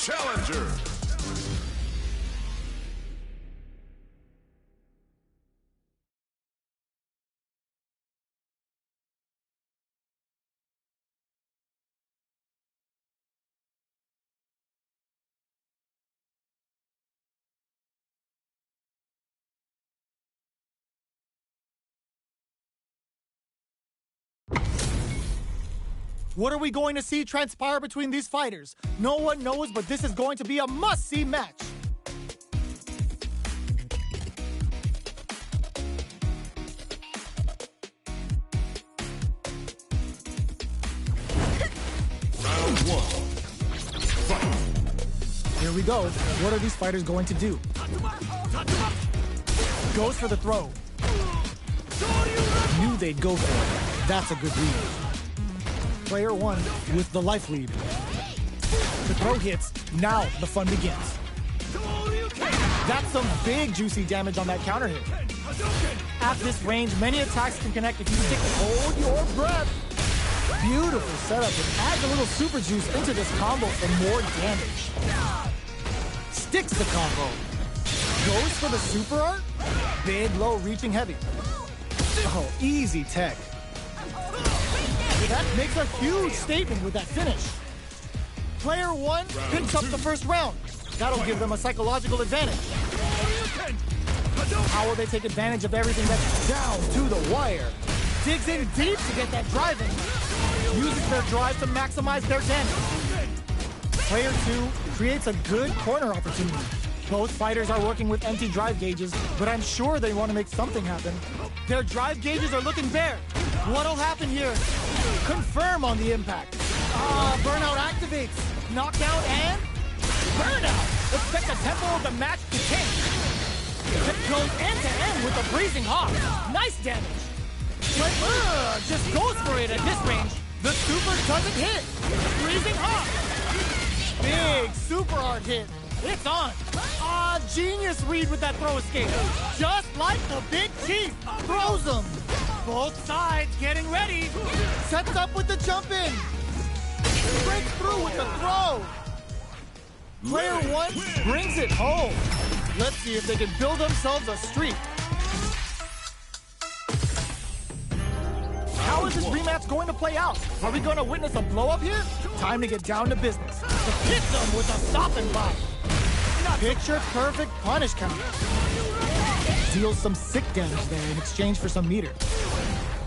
challenger. What are we going to see transpire between these fighters? No one knows, but this is going to be a must-see match. Round one. Fight. Here we go. What are these fighters going to do? Goes for the throw. Knew they'd go for it. That's a good read. Player one with the life lead. The throw hits. Now the fun begins. That's some big juicy damage on that counter hit. At this range, many attacks can connect if you stick. Hold your breath. Beautiful setup. It adds a little super juice into this combo for more damage. Sticks the combo. Goes for the super art. Big, low, reaching heavy. Oh, easy tech. That makes a huge statement with that finish. Player one picks up the first round. That'll give them a psychological advantage. How will they take advantage of everything that's down to the wire? Digs in deep to get that drive in. Uses their drive to maximize their damage. Player two creates a good corner opportunity. Both fighters are working with empty drive gauges, but I'm sure they want to make something happen. Their drive gauges are looking bare. What'll happen here? Confirm on the impact. Burnout activates. Knockdown and burnout. Expect the tempo of the match to change. It goes end to end with a breezing hawk. Nice damage. But just goes for it at this range. The super doesn't hit. Breezing hawk. Big super hard hit. It's on. Genius read with that throw escape. Just like the Big Chief. Throws him. Both sides getting ready. Sets up with the jump in. Breaks through with the throw. Player one brings it home. Let's see if they can build themselves a streak. How is this rematch going to play out? Are we going to witness a blow up here? Time to get down to business. Hit them with a stop and bop. Picture perfect punish counter. Deals some sick damage there in exchange for some meter.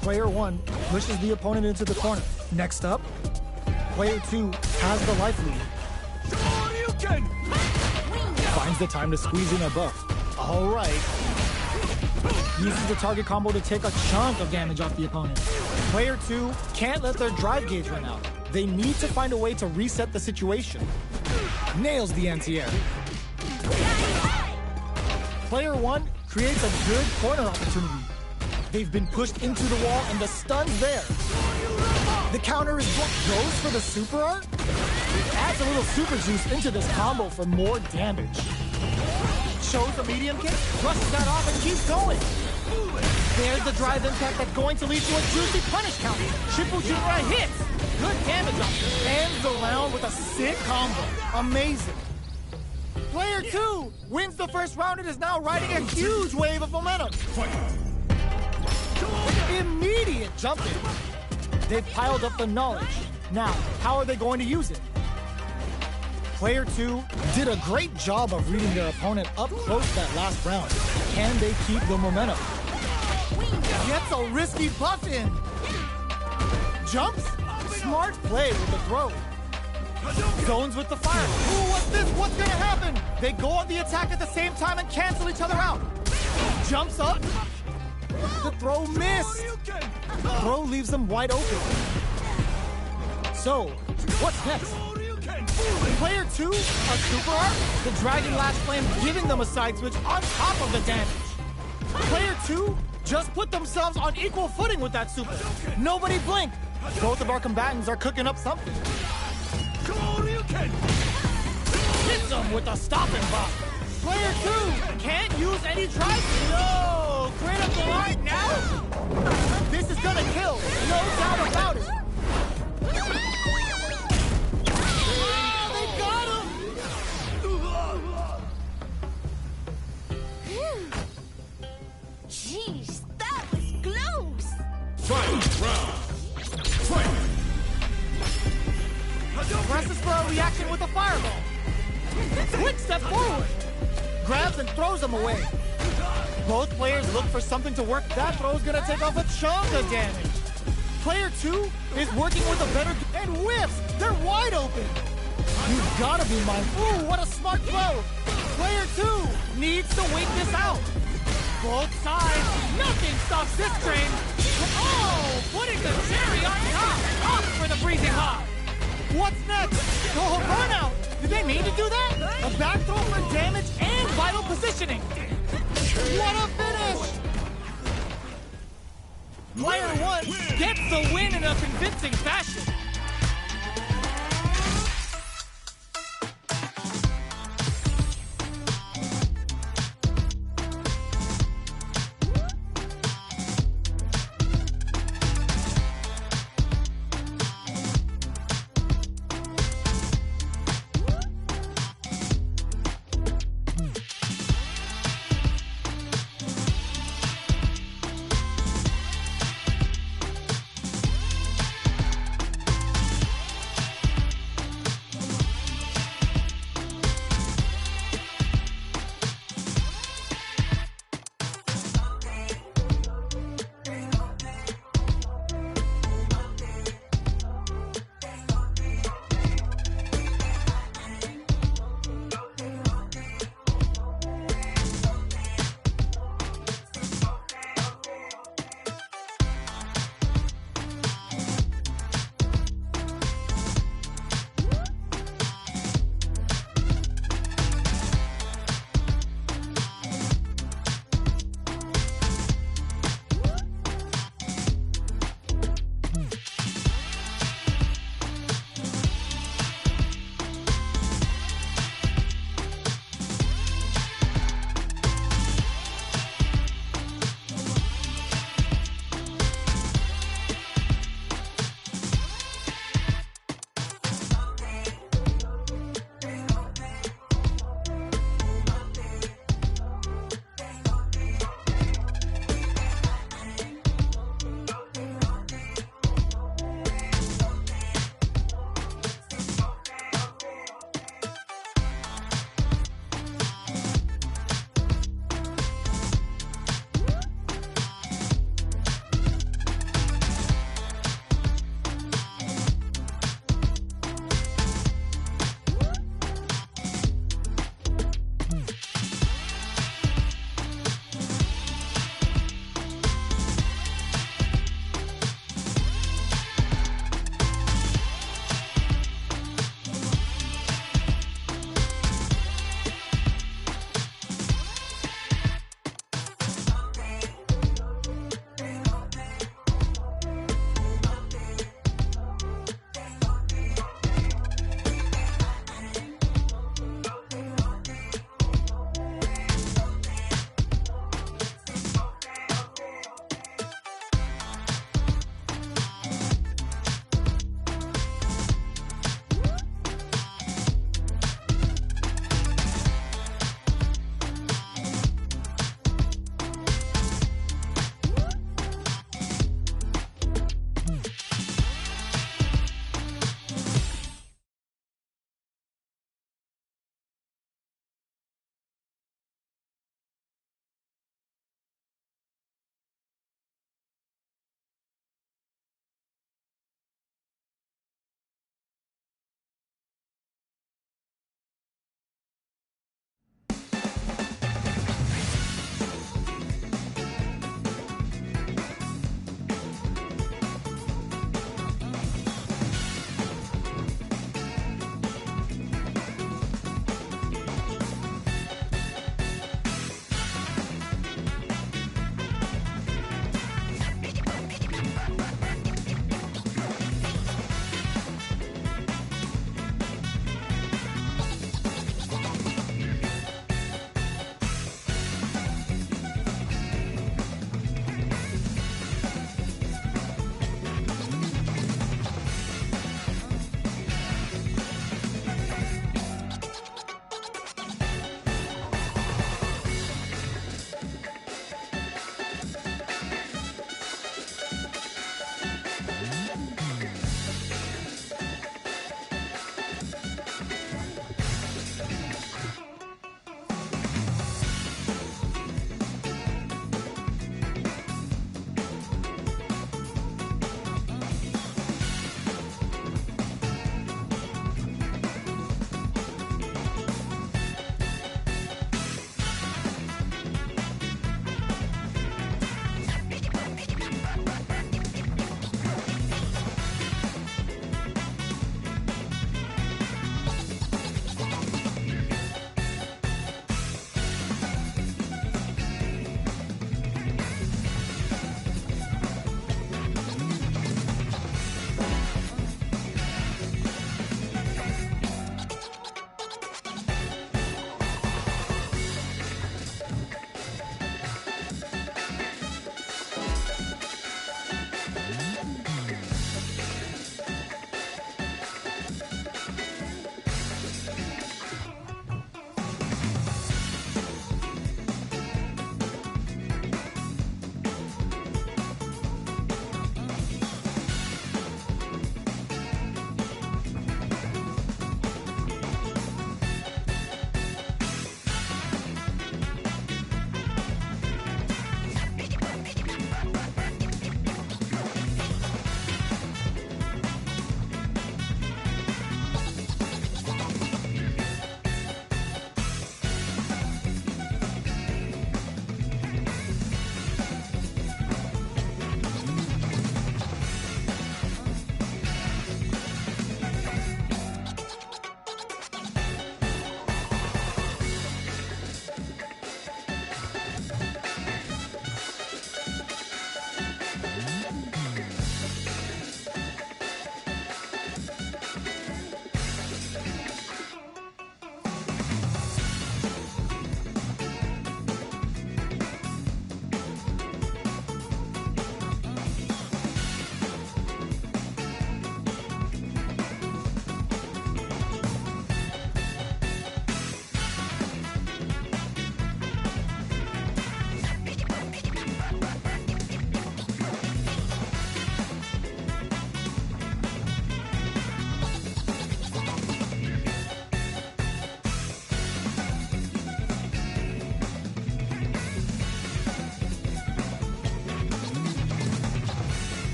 Player one pushes the opponent into the corner. Next up, player two has the life lead. Finds the time to squeeze in a buff. All right. Uses the target combo to take a chunk of damage off the opponent. Player two can't let their drive gauge run out. They need to find a way to reset the situation. Nails the anti-air. Player one creates a good corner opportunity. They've been pushed into the wall and the stun's there. The counter is blocked. Goes for the super art. Adds a little super juice into this combo for more damage. Shows the medium kick, brushes that off and keeps going. There's the drive impact that's going to lead to a juicy punish counter. Shippujinrai hits. Good damage option. Ends the round with a sick combo. Amazing. Player two wins the first round and is now riding a huge wave of momentum. Immediate jump in. They've piled up the knowledge. Now, how are they going to use it? Player two did a great job of reading their opponent up close that last round. Can they keep the momentum? Gets a risky buff in. Jumps. Smart play with the throw. Zones with the fire. Ooh, what's this? What's gonna happen? They go on the attack at the same time and cancel each other out. Jumps up. The throw missed. The throw leaves them wide open. So, what's next? Player two, a super art. The Dragon Lash Flame giving them a side switch on top of the damage. Player two just put themselves on equal footing with that super. Nobody blink. Both of our combatants are cooking up something. Hits them with a stop and bop. Player two can't use any drive. No! Clear up the line now! This is gonna kill. No doubt about it. They got him! quick step forward. Grabs and throws them away. Both players look for something to work. That throw is gonna take off a chunk of damage. Player 2 is working with a better and whiffs. They're wide open. You've gotta be mindful. Ooh, what a smart throw. Player 2 needs to wait this out. Both sides, nothing stops this train. Oh, putting the cherry on top. Off for the freezing hot. What's next? Oh, burnout. Did they mean to do that? A back throw for damage and vital positioning. What a finish! Player 1 gets the win in a convincing fashion.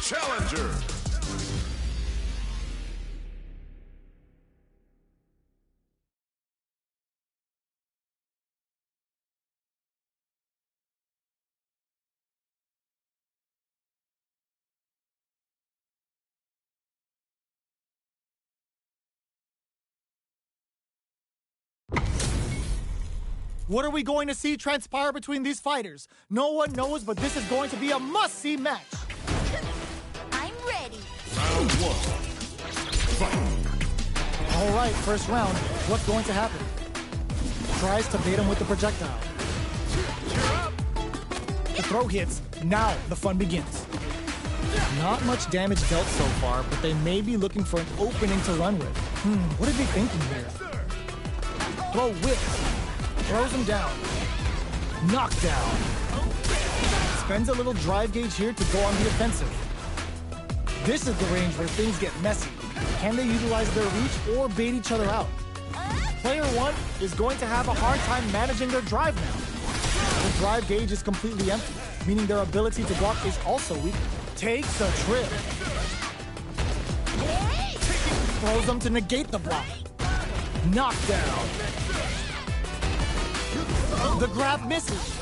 challenger. What are we going to see transpire between these fighters? No one knows, but this is going to be a must-see match. I'm ready. Round one. Fight. All right, first round. What's going to happen? Tries to bait him with the projectile. The throw hits. Now the fun begins. Not much damage dealt so far, but they may be looking for an opening to run with. What are they thinking here? Throw whips. Throws him down. Knockdown. Spends a little drive gauge here to go on the offensive. This is the range where things get messy. Can they utilize their reach or bait each other out? Player one is going to have a hard time managing their drive now. The drive gauge is completely empty, meaning their ability to block is also weak. Takes a trip. Throws them to negate the block. Knockdown. The grab misses.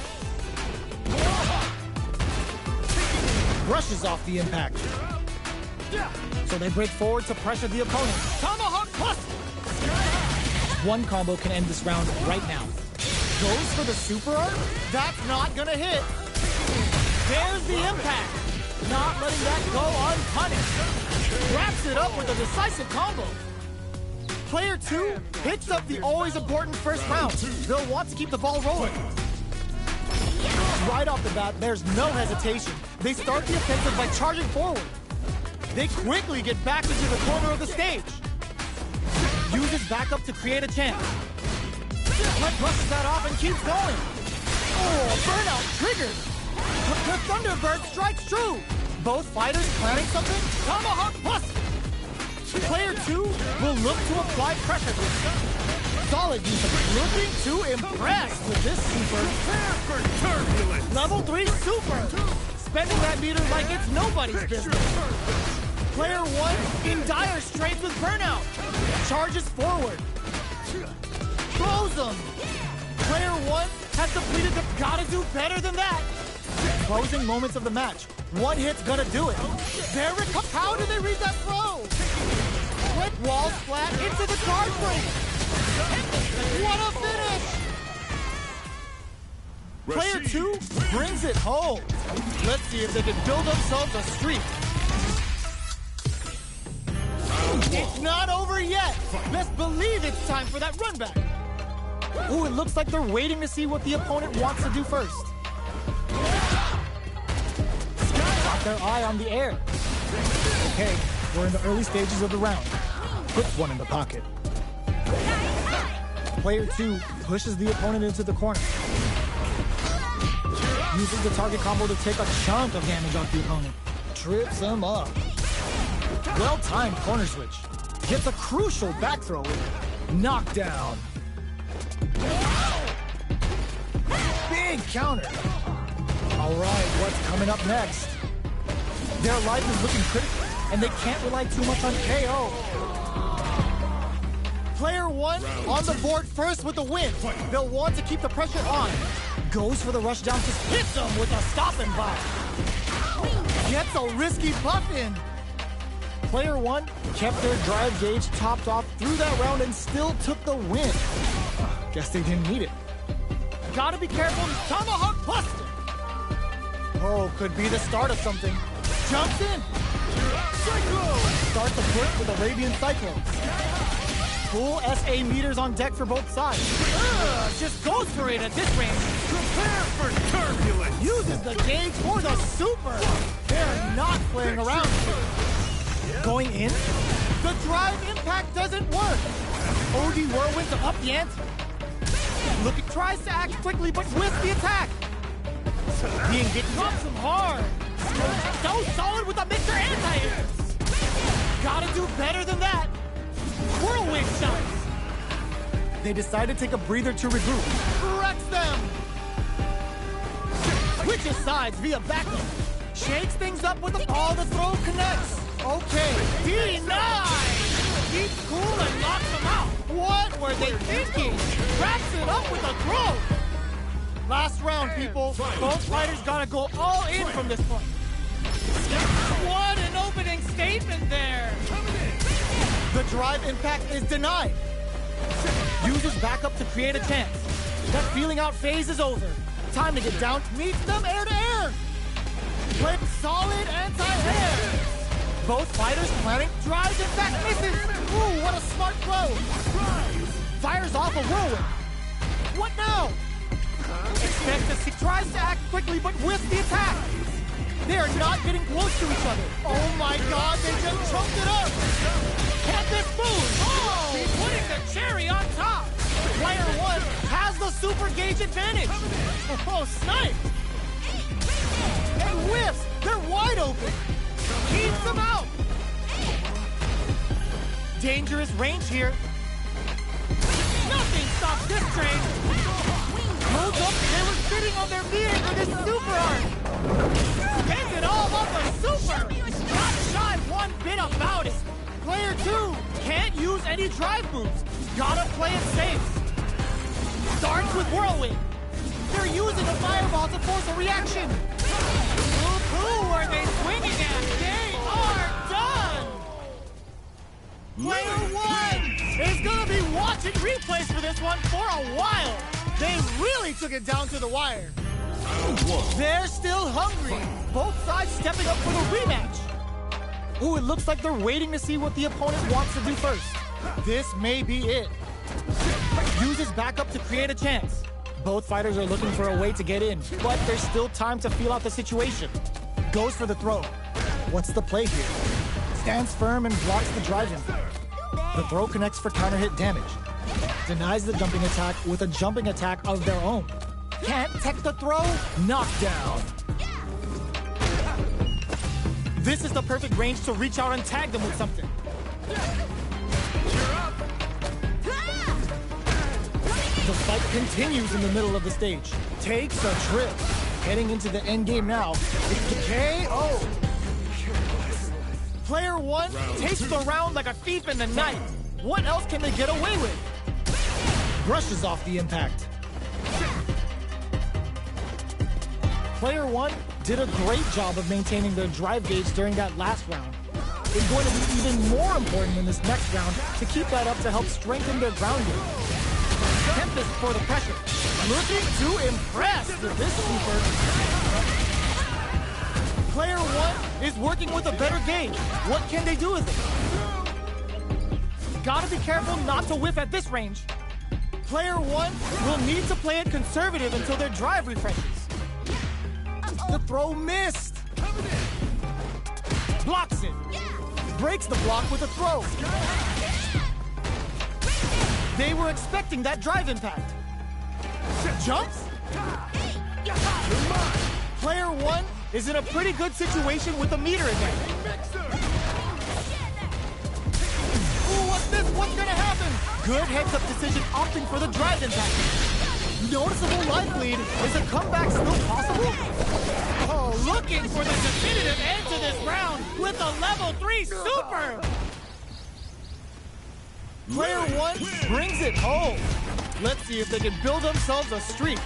Brushes off the impact. So they break forward to pressure the opponent. Tomahawk plus! One combo can end this round right now. Goes for the super art? That's not gonna hit. There's the impact. Not letting that go unpunished. Wraps it up with a decisive combo. Player two picks up the always important first round. They'll want to keep the ball rolling. Right off the bat, there's no hesitation. They start the offensive by charging forward. They quickly get back into the corner of the stage. Uses backup to create a chance. Clint brushes that off and keeps going. Oh, burnout triggered. The Thunderbird strikes true. Both fighters planning something? Tomahawk plus! Player two will look to apply pressure. Solid defense. Looking to impress with this super. Prepare for turbulence. Level 3 super. Spending that meter like it's nobody's business. Player one in dire straits with burnout. Charges forward. Throws them. Player one has depleted the gotta do better than that. Closing moments of the match. One hit's gonna do it. How did they read that throw? Quick wall splat into the guard break. What a finish! Player two brings it home. Let's see if they can build themselves a streak. It's not over yet. Best believe it's time for that run back. Ooh, it looks like they're waiting to see what the opponent wants to do first. Got their eye on the air. Okay, we're in the early stages of the round. Puts one in the pocket. Player two pushes the opponent into the corner. Uses the target combo to take a chunk of damage off the opponent. Trips him up. Well-timed corner switch. Gets a crucial back throw with it. Knockdown. Big counter. All right, what's coming up next? Their life is looking critical, and they can't rely too much on KO. Player one on the board first with the win. They'll want to keep the pressure on. Goes for the rush down, just hits them with a stop and buy. Gets a risky buff in. Player one kept their drive gauge topped off through that round and still took the win. Guess they didn't need it. Gotta be careful, Tomahawk busted. Oh, could be the start of something. Jumps in. Cyclone! Starts the flip with Arabian Cyclone. Full SA meters on deck for both sides. Just goes for it at this range. Prepare for turbulence. Uses the gauge for the super. They're not playing around here. Going in? The drive impact doesn't work. OD Whirlwind to up the ante. Look, it tries to act quickly, but whiffs the attack. Being hit drops him hard. So solid with a Mr. Anti-Air. Gotta do better than that. Whirlwind shots. They decide to take a breather to regroup. Wrecks them. Switches sides via backhand. Shakes things up with the ball, the throw connects. Okay, denied! Keeps cool and knocks him out. What were they thinking? Wraps it up with a throw. Last round, people. Both fighters gotta go all in from this point. What an opening statement there! The drive impact is denied. Uses backup to create a chance. That feeling out phase is over. Time to get down. Meets them air to air. With solid anti-air. Both fighters planning. Drives impact misses. Ooh, what a smart throw. Fires off a whirlwind. What now? Expects to see. Tries to act quickly, but whiffs the attack. They are not getting close to each other. Oh my god, they just choked it up. Can't this move? Oh, he's putting the cherry on top. Player one has the super gauge advantage. Oh, snipe. And whiffs. They're wide open. Keeps them out. Dangerous range here. Nothing stops this train. Hold up. They were sitting on their beard for this super arc. Spends it all on the super. Not shy one bit about it. Player two can't use any drive moves. Gotta play it safe. Starts with whirlwind. They're using a fireball to force a reaction. Who are they swinging at? They are done. Player one is gonna be watching replays for this one for a while. They really took it down to the wire. They're still hungry. Both sides stepping up for the rematch. Ooh, it looks like they're waiting to see what the opponent wants to do first. This may be it. Uses backup to create a chance. Both fighters are looking for a way to get in, but there's still time to feel out the situation. Goes for the throw. What's the play here? Stands firm and blocks the drive impact. The throw connects for counter hit damage. Denies the jumping attack with a jumping attack of their own. Can't tech the throw? Knockdown. This is the perfect range to reach out and tag them with something. The fight continues in the middle of the stage. Takes a trip. Heading into the end game now. It's the KO. Player one takes the round like a thief in the night. What else can they get away with? Brushes off the impact. Player one did a great job of maintaining their drive gauge during that last round. It's going to be even more important in this next round to keep that up to help strengthen their ground game. Tempest for the pressure. Looking to impress with this super. Player one is working with a better gauge. What can they do with it? Gotta be careful not to whiff at this range. Player one will need to play it conservative until their drive refreshes. The throw missed. Blocks it. Breaks the block with a throw. They were expecting that drive impact. Jumps? Player one is in a pretty good situation with the meter again. Ooh, what's this? What's gonna happen? Good heads-up decision opting for the drive impact. Noticeable life lead. Is a comeback still possible? Oh, looking for the definitive end to this round with a level 3 super! Player one brings it home. Let's see if they can build themselves a streak.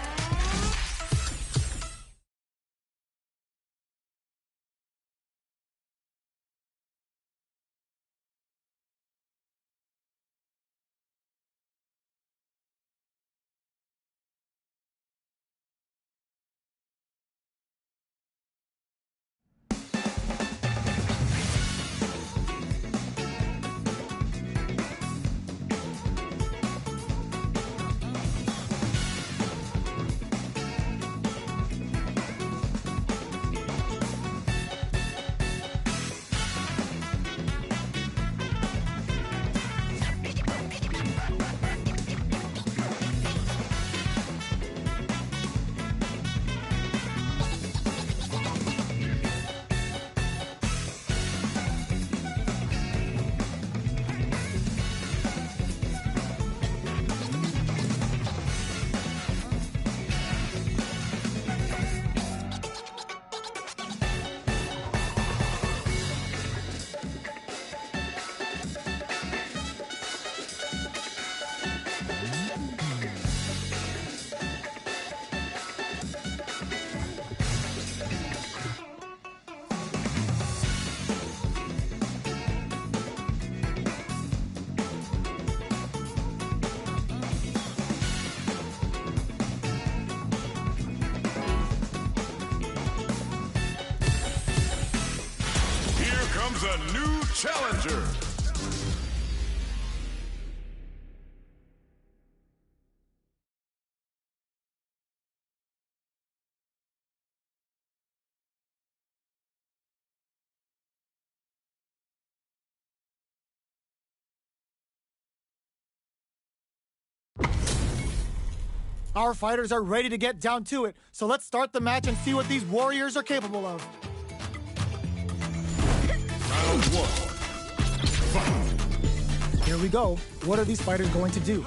challenger. Our fighters are ready to get down to it, so let's start the match and see what these warriors are capable of. Round one. Fight. Here we go. What are these fighters going to do?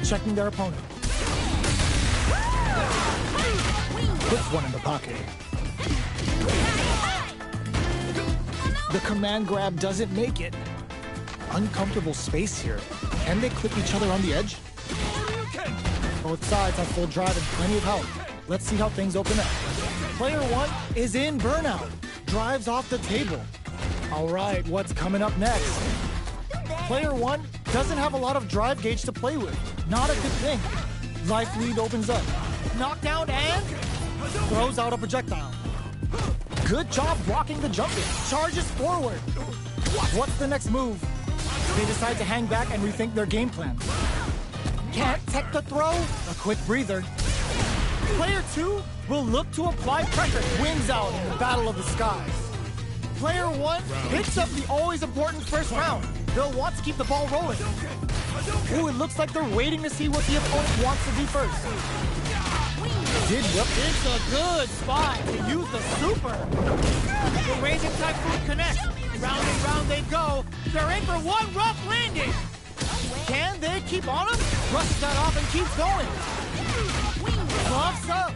Checking their opponent. Puts one in the pocket. The command grab doesn't make it. Uncomfortable space here. Can they clip each other on the edge? Both sides have full drive and plenty of health. Let's see how things open up. Player one is in burnout. Drives off the table. All right, what's coming up next? Player one doesn't have a lot of drive gauge to play with. Not a good thing. Life lead opens up. Knockdown and throws out a projectile. Good job blocking the jump in. Charges forward. What's the next move? They decide to hang back and rethink their game plan. Can't tech the throw? A quick breather. Player two will look to apply pressure. Wins out in the battle of the skies. Player one picks up the always important first round. They'll want to keep the ball rolling. Ooh, it looks like they're waiting to see what the opponent wants to do first. It's a good spot to use the super. The Raging Typhoon connects. Round and round they go. They're in for one rough landing. Can they keep on him? Brushes that off and keeps going. Buffs up.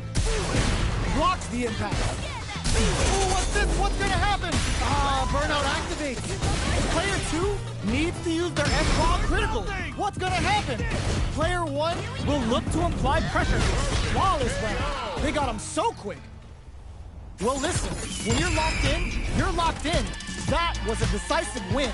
Blocks the impact. Ooh, what's this? What's gonna happen? Burnout activates. Player two needs to use their S-bomb critical. What's gonna happen? Player one will look to apply pressure. Flawless round. They got him so quick. Well, listen, when you're locked in, you're locked in. That was a decisive win.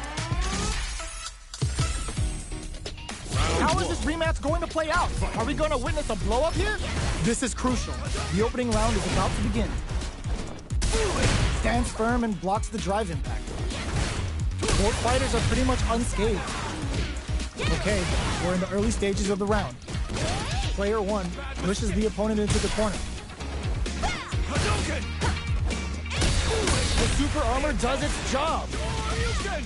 How is this rematch going to play out? Are we going to witness a blow-up here? This is crucial. The opening round is about to begin. Stands firm and blocks the drive impact. Both fighters are pretty much unscathed. Okay, we're in the early stages of the round. Player one pushes the opponent into the corner. The super armor does its job.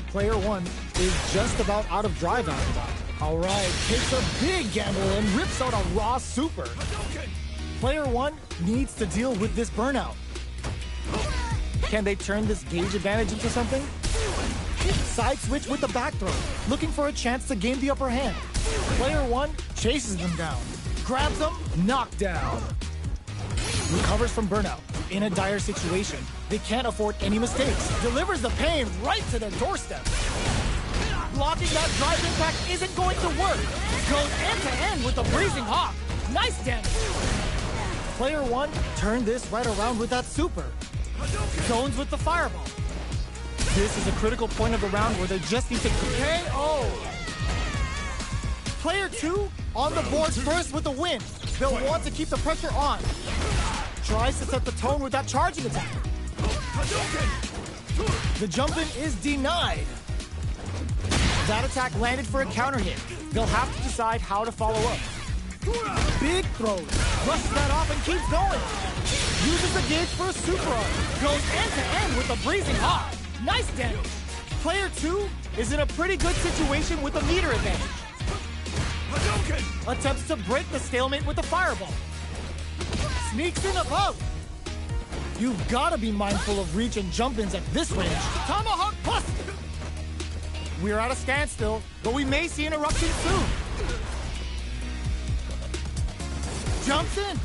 Player one is just about out of drive after that. All right, takes a big gamble and rips out a raw super. Player one needs to deal with this burnout. Can they turn this gauge advantage into something? Side switch with the back throw, looking for a chance to gain the upper hand. Player one chases them down, grabs them, knockdown. Recovers from burnout. In a dire situation, they can't afford any mistakes. Delivers the pain right to their doorstep. Blocking that drive impact isn't going to work. Goes end-to-end with the Breezing Hawk. Nice damage. Player one turned this right around with that super. Zones with the fireball. This is a critical point of the round where they just need to KO. Player two on the board first with the win. They'll want to keep the pressure on. Tries to set the tone with that charging attack. The jump-in is denied. That attack landed for a counter hit. They'll have to decide how to follow up. Big throws. Brushes that off and keeps going. Uses the gauge for a super arm. Goes end-to-end with the Breezing Hawk. Nice damage. Player two is in a pretty good situation with a meter advantage. Attempts to break the stalemate with the fireball. Sneaks in above. You've got to be mindful of reach and jump-ins at this range. Tomahawk plus. We're at a standstill, but we may see an eruption soon. Jumps in.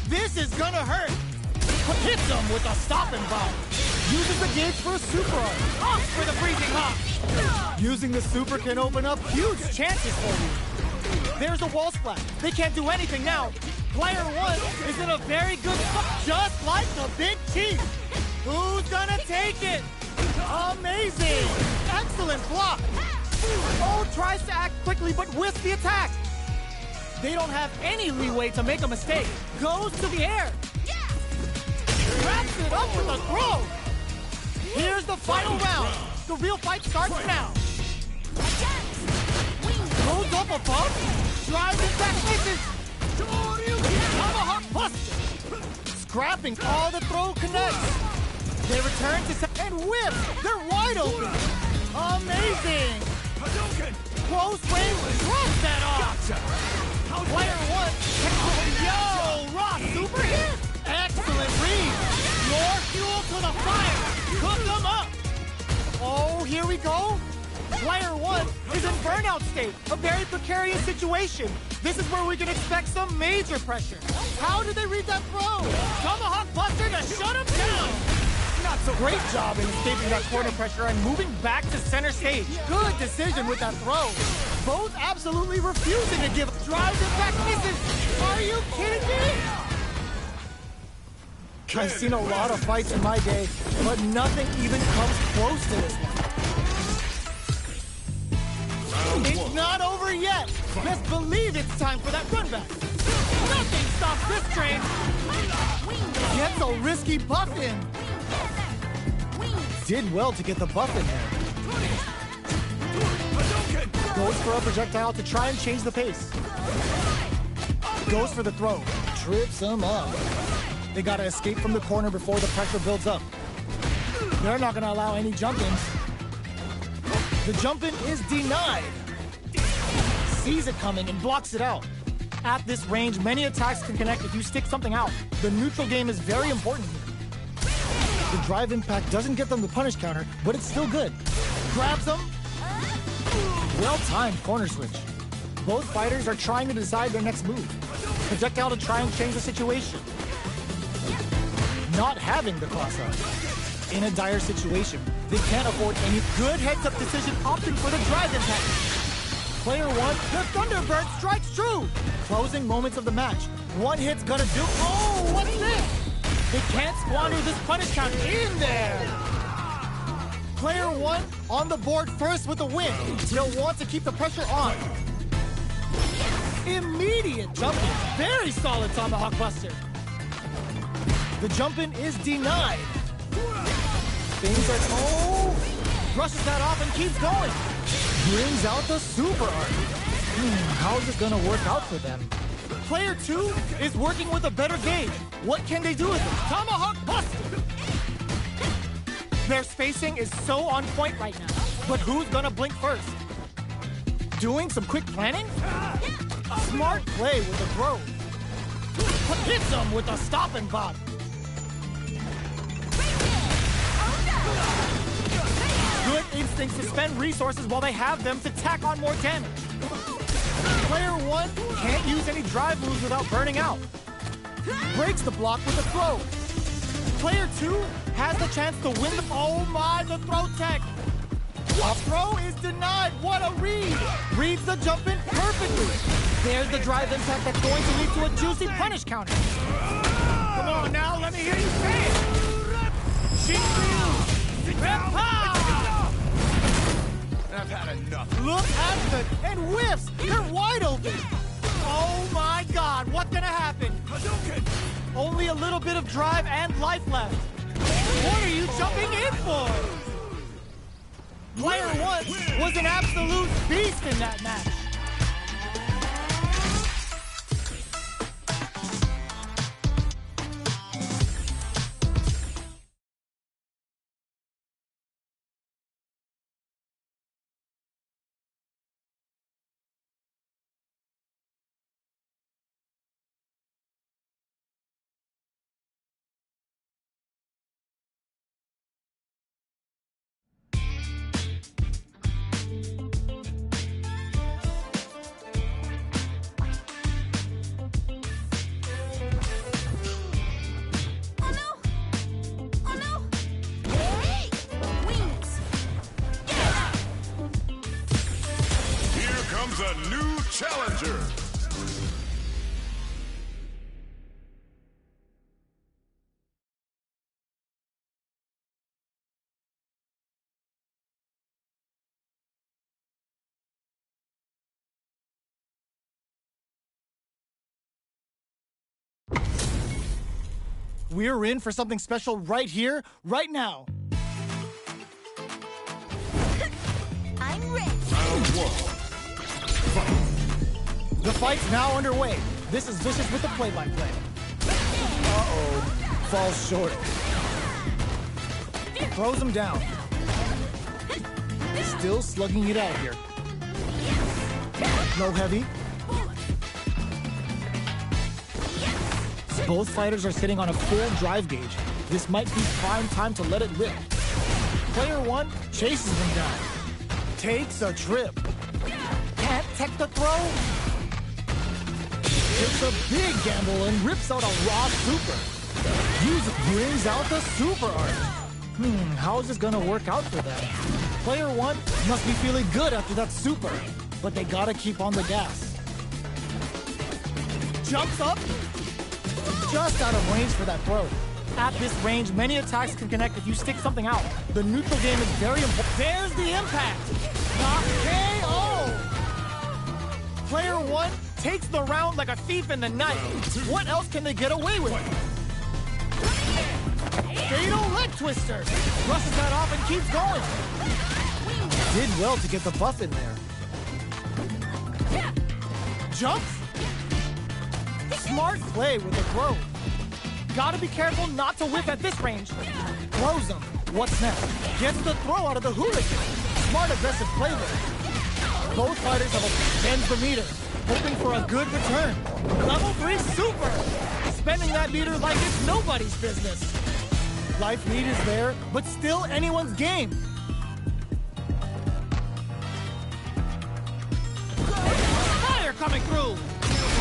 This is gonna hurt. Hits him with a stopping bomb. Uses the gauge for a super arm. Opts for the Breezing Hawk. Using the super can open up huge chances for you. There's a wall splat. They can't do anything now. Player one is in a very good spot, just like the Big Chief. Who's gonna take it? Amazing! Excellent block! Oh, tries to act quickly, but whiffs the attack. They don't have any leeway to make a mistake. Goes to the air. Wraps it up with a throw. Here's the final round. The real fight starts now. Goes up above. Drives it back, misses. Tomahawk buster. Scrapping all the throw connects. They return to and whip. They're wide open. Amazing. Close range. Drops that off. Player one. Yo, Rock, super hit. Excellent read. More fuel to the fire. Cook them up. Oh, here we go. Player one is in burnout state, a very precarious situation. This is where we can expect some major pressure. How did they read that throw? Tomahawk buster to shut him down. Not so great job in escaping that corner pressure and moving back to center stage. Good decision with that throw. Both absolutely refusing to give. Drives it back, misses. Are you kidding me? I've seen a lot of fights in my day, but nothing even comes close to this one. It's not over yet. Best believe it's time for that run back. Nothing stops this train. Gets a risky buff in. Did well to get the buff in there. Goes for a projectile to try and change the pace. Goes for the throw. Trips him up. They gotta escape from the corner before the pressure builds up. They're not gonna allow any jump-ins. The jump-in is denied. Sees it coming and blocks it out. At this range, many attacks can connect if you stick something out. The neutral game is very important here. The drive impact doesn't get them the punish counter, but it's still good. Grabs them. Well-timed corner switch. Both fighters are trying to decide their next move. Projectile to try and change the situation. Not having the cross-up. In a dire situation, they can't afford any good heads-up decision, opting for the drive impact. Player one, the Thunderbird strikes true. Closing moments of the match. One hit's gonna do. Oh, what's this? They can't squander this punish counter in there. Player one on the board first with a win. They'll want to keep the pressure on. Immediate jumping. Very solid Tomahawk buster. The jump-in is denied. Things are... Oh! Brushes that off and keeps going. Brings out the super art. How is this going to work out for them? Player two is working with a better gauge. What can they do with it? Tomahawk buster! Their spacing is so on point right now. But who's going to blink first? Doing some quick planning? Smart play with the throw. Hits them with a stop and bop. Good instincts to spend resources while they have them to tack on more damage. Player one can't use any drive moves without burning out. Breaks the block with a throw. Player two has the chance to win the... Oh my, the throw tech. A throw is denied. What a read. Reads the jump in perfectly. There's the drive impact that's going to lead to a juicy punish counter. Come on now, let me hear you say it. I've had enough. Look at the... and whiffs. They're wide open. Oh my God, what's gonna happen? Only a little bit of drive and life left. What are you jumping in for? Player one was an absolute beast in that match. A new challenger. We're in for something special right here, right now. fight's now underway. This is Vicious with the play-by-play. Uh-oh. Falls short. Throws him down. Still slugging it out here. Low heavy. Both fighters are sitting on a full drive gauge. This might be prime time to let it rip. Player one chases him down. Takes a trip. Can't tech the throw. It's a big gamble and rips out a raw super. Music brings out the super art. How is this gonna work out for them? Player one must be feeling good after that super, but they gotta keep on the gas. Jumps up. Just out of range for that throw. At this range, many attacks can connect if you stick something out. The neutral game is very important. There's the impact! Knock KO! Player one takes the round like a thief in the night. What else can they get away with? Fatal leg twister! Brushes that off and keeps going. Did well to get the buff in there. Jumps? Smart play with the throw. Gotta be careful not to whiff at this range. Throws him. What's next? Gets the throw out of the hooligan. Smart aggressive play there. Both fighters have bends the meter, hoping for a good return. Level 3 super! Spending that meter like it's nobody's business. Life lead is there, but still anyone's game. Fire coming through!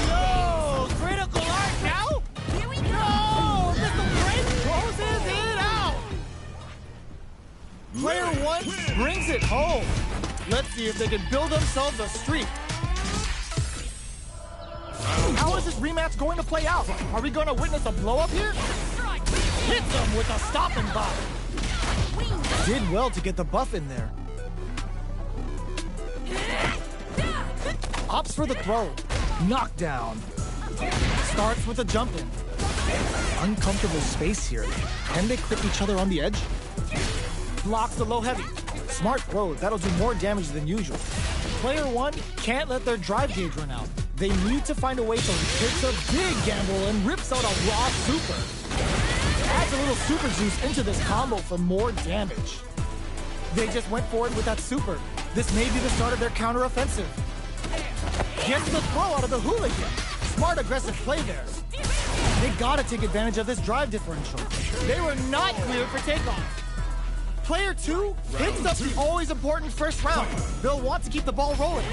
No! Critical art now? Here we go! No! Missile break closes it out! Player one brings it home. Let's see if they can build themselves a streak. How is this rematch going to play out? Are we going to witness a blow-up here? Hits them with a stop and bop. Did well to get the buff in there. Opts for the throw. Knockdown. Starts with a jump in. Uncomfortable space here. Can they clip each other on the edge? Blocks the low heavy. Smart throw. That'll do more damage than usual. Player one can't let their drive gauge run out. They need to find a way to takes a big gamble and rips out a raw super. Adds a little super juice into this combo for more damage. They just went for it with that super. This may be the start of their counter-offensive. Gets the throw out of the hooligan. Smart aggressive play there. They gotta take advantage of this drive differential. They were not cleared for takeoff. Player two picks up the always important first round. They'll want to keep the ball rolling.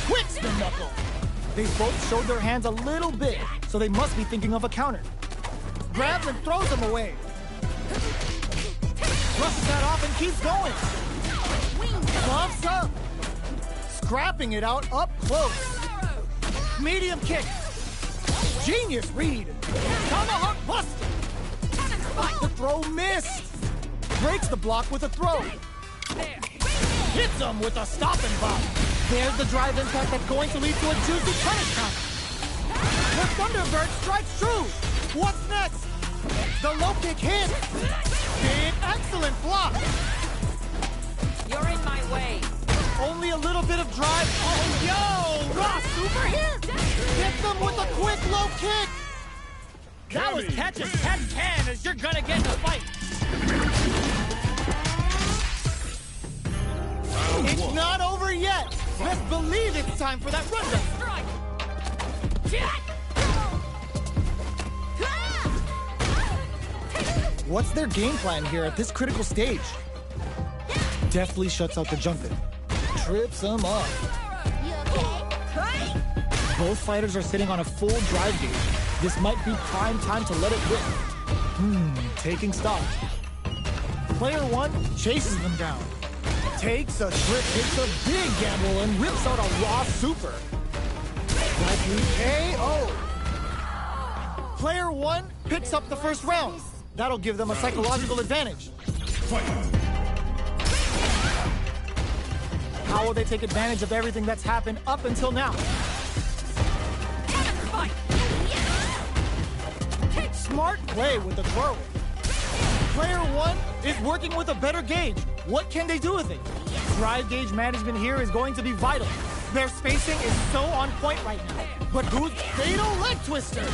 Quick spin knuckle. They both showed their hands a little bit, so they must be thinking of a counter. Grabs and throws them away. Brushes that off and keeps going. Bumps up. Scrapping it out up close. Medium kick. Genius read. Tomahawk buster. The throw missed. Breaks the block with a throw. Hits him with a stop and bop. There's the drive impact that's going to lead to a juicy punish count. The Thunderbird strikes true. What's next? The low kick hits. Big, excellent block. You're in my way. Only a little bit of drive. Oh, yo! Raw super hit. Get them with a quick low kick. That was catch as catch can as you're gonna get in a fight. It's not over yet. Best believe it's time for that rundown. What's their game plan here at this critical stage? Deftly shuts out the jumping. Trips them up. You okay? Both fighters are sitting on a full drive gauge. This might be prime time to let it rip. Taking stock. Player one chases them down. Takes a trip, takes a big gamble, and rips out a raw super. Likely KO. Player one picks up the first round. That'll give them a psychological advantage. How will they take advantage of everything that's happened up until now? Smart play with the throw. Player one is working with a better gauge. What can they do with it? Drive gauge management here is going to be vital. Their spacing is so on point right now. But who's fatal leg twister?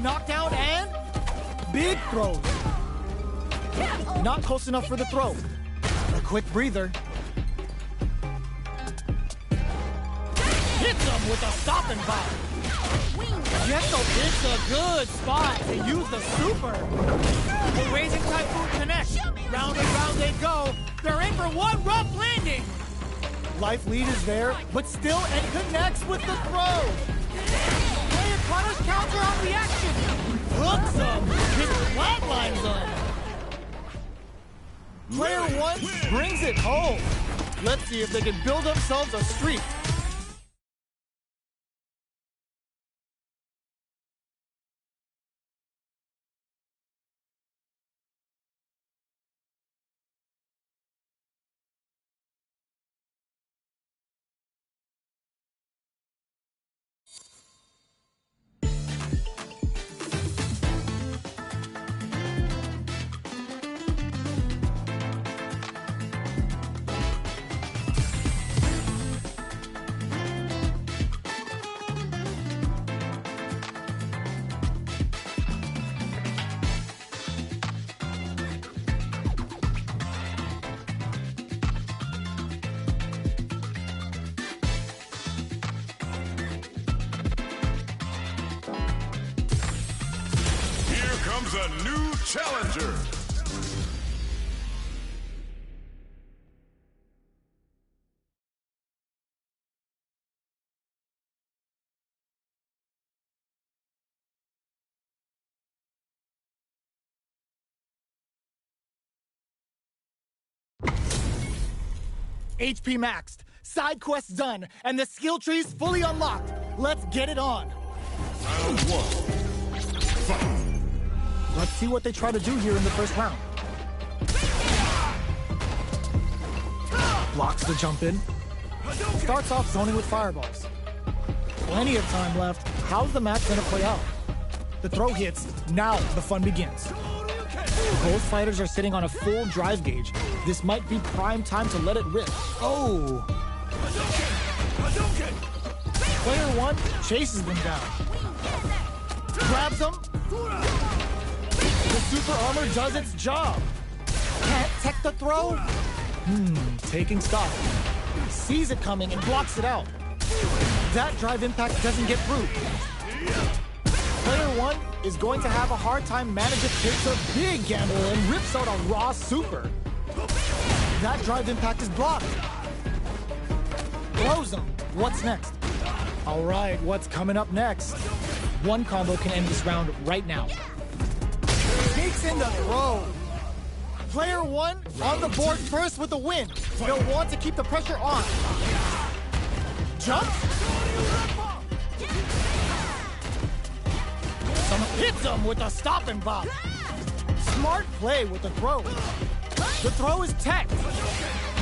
Knockdown and big throws. Not close enough for the throw. A quick breather. Hits him with a stop and pop. Gecko picks a good spot to use the super. The Raising Typhoon connects. Round and round they go. They're in for one rough landing. Life lead is there, but still Ed connects with the throw. Play a punish counter on reaction. Hooks him. His flatlines him. Player one brings it home. Let's see if they can build themselves a streak. A new challenger. HP maxed, side quests done, and the skill tree's fully unlocked. Let's get it on. Round one. Fight. Let's see what they try to do here in the first round. Blocks the jump in. Starts off zoning with fireballs. Plenty of time left. How's the match gonna play out? The throw hits. Now the fun begins. Both fighters are sitting on a full drive gauge. This might be prime time to let it rip. Oh! Player one chases them down. Grabs them. The super armor does its job. Can't tech the throw? Taking stock. Sees it coming and blocks it out. That drive impact doesn't get through. Player one is going to have a hard time managing. Takes a big gamble and rips out a raw super. That drive impact is blocked. Throws him. What's next? All right, what's coming up next? One combo can end this round right now. Takes in the throw. Player one on the board first with the win. They'll want to keep the pressure on. Jump. Hits him with a stop and bop. Smart play with the throw. The throw is teched.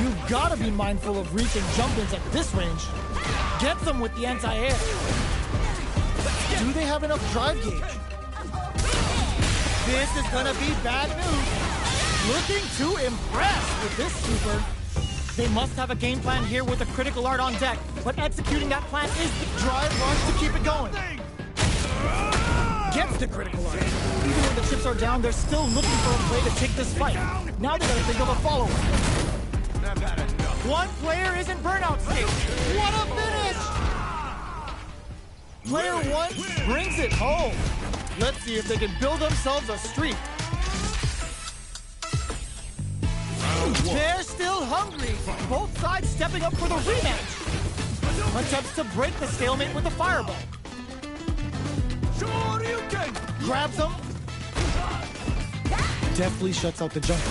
You've got to be mindful of reaching jump-ins at this range. Gets them with the anti-air. Do they have enough drive gauge? This is gonna be bad news. Looking to impress with this super. They must have a game plan here with a critical art on deck, but executing that plan is the drive rush to keep it going. Gets the critical art. Even when the chips are down, they're still looking for a play to take this fight. Now they gotta think of a follow-up. One player is in burnout state. What a finish! Player one brings it home. Let's see if they can build themselves a streak. They're still hungry. Both sides stepping up for the rematch. Attempts to break the stalemate with a fireball. Grabs him. Deftly shuts out the jumper.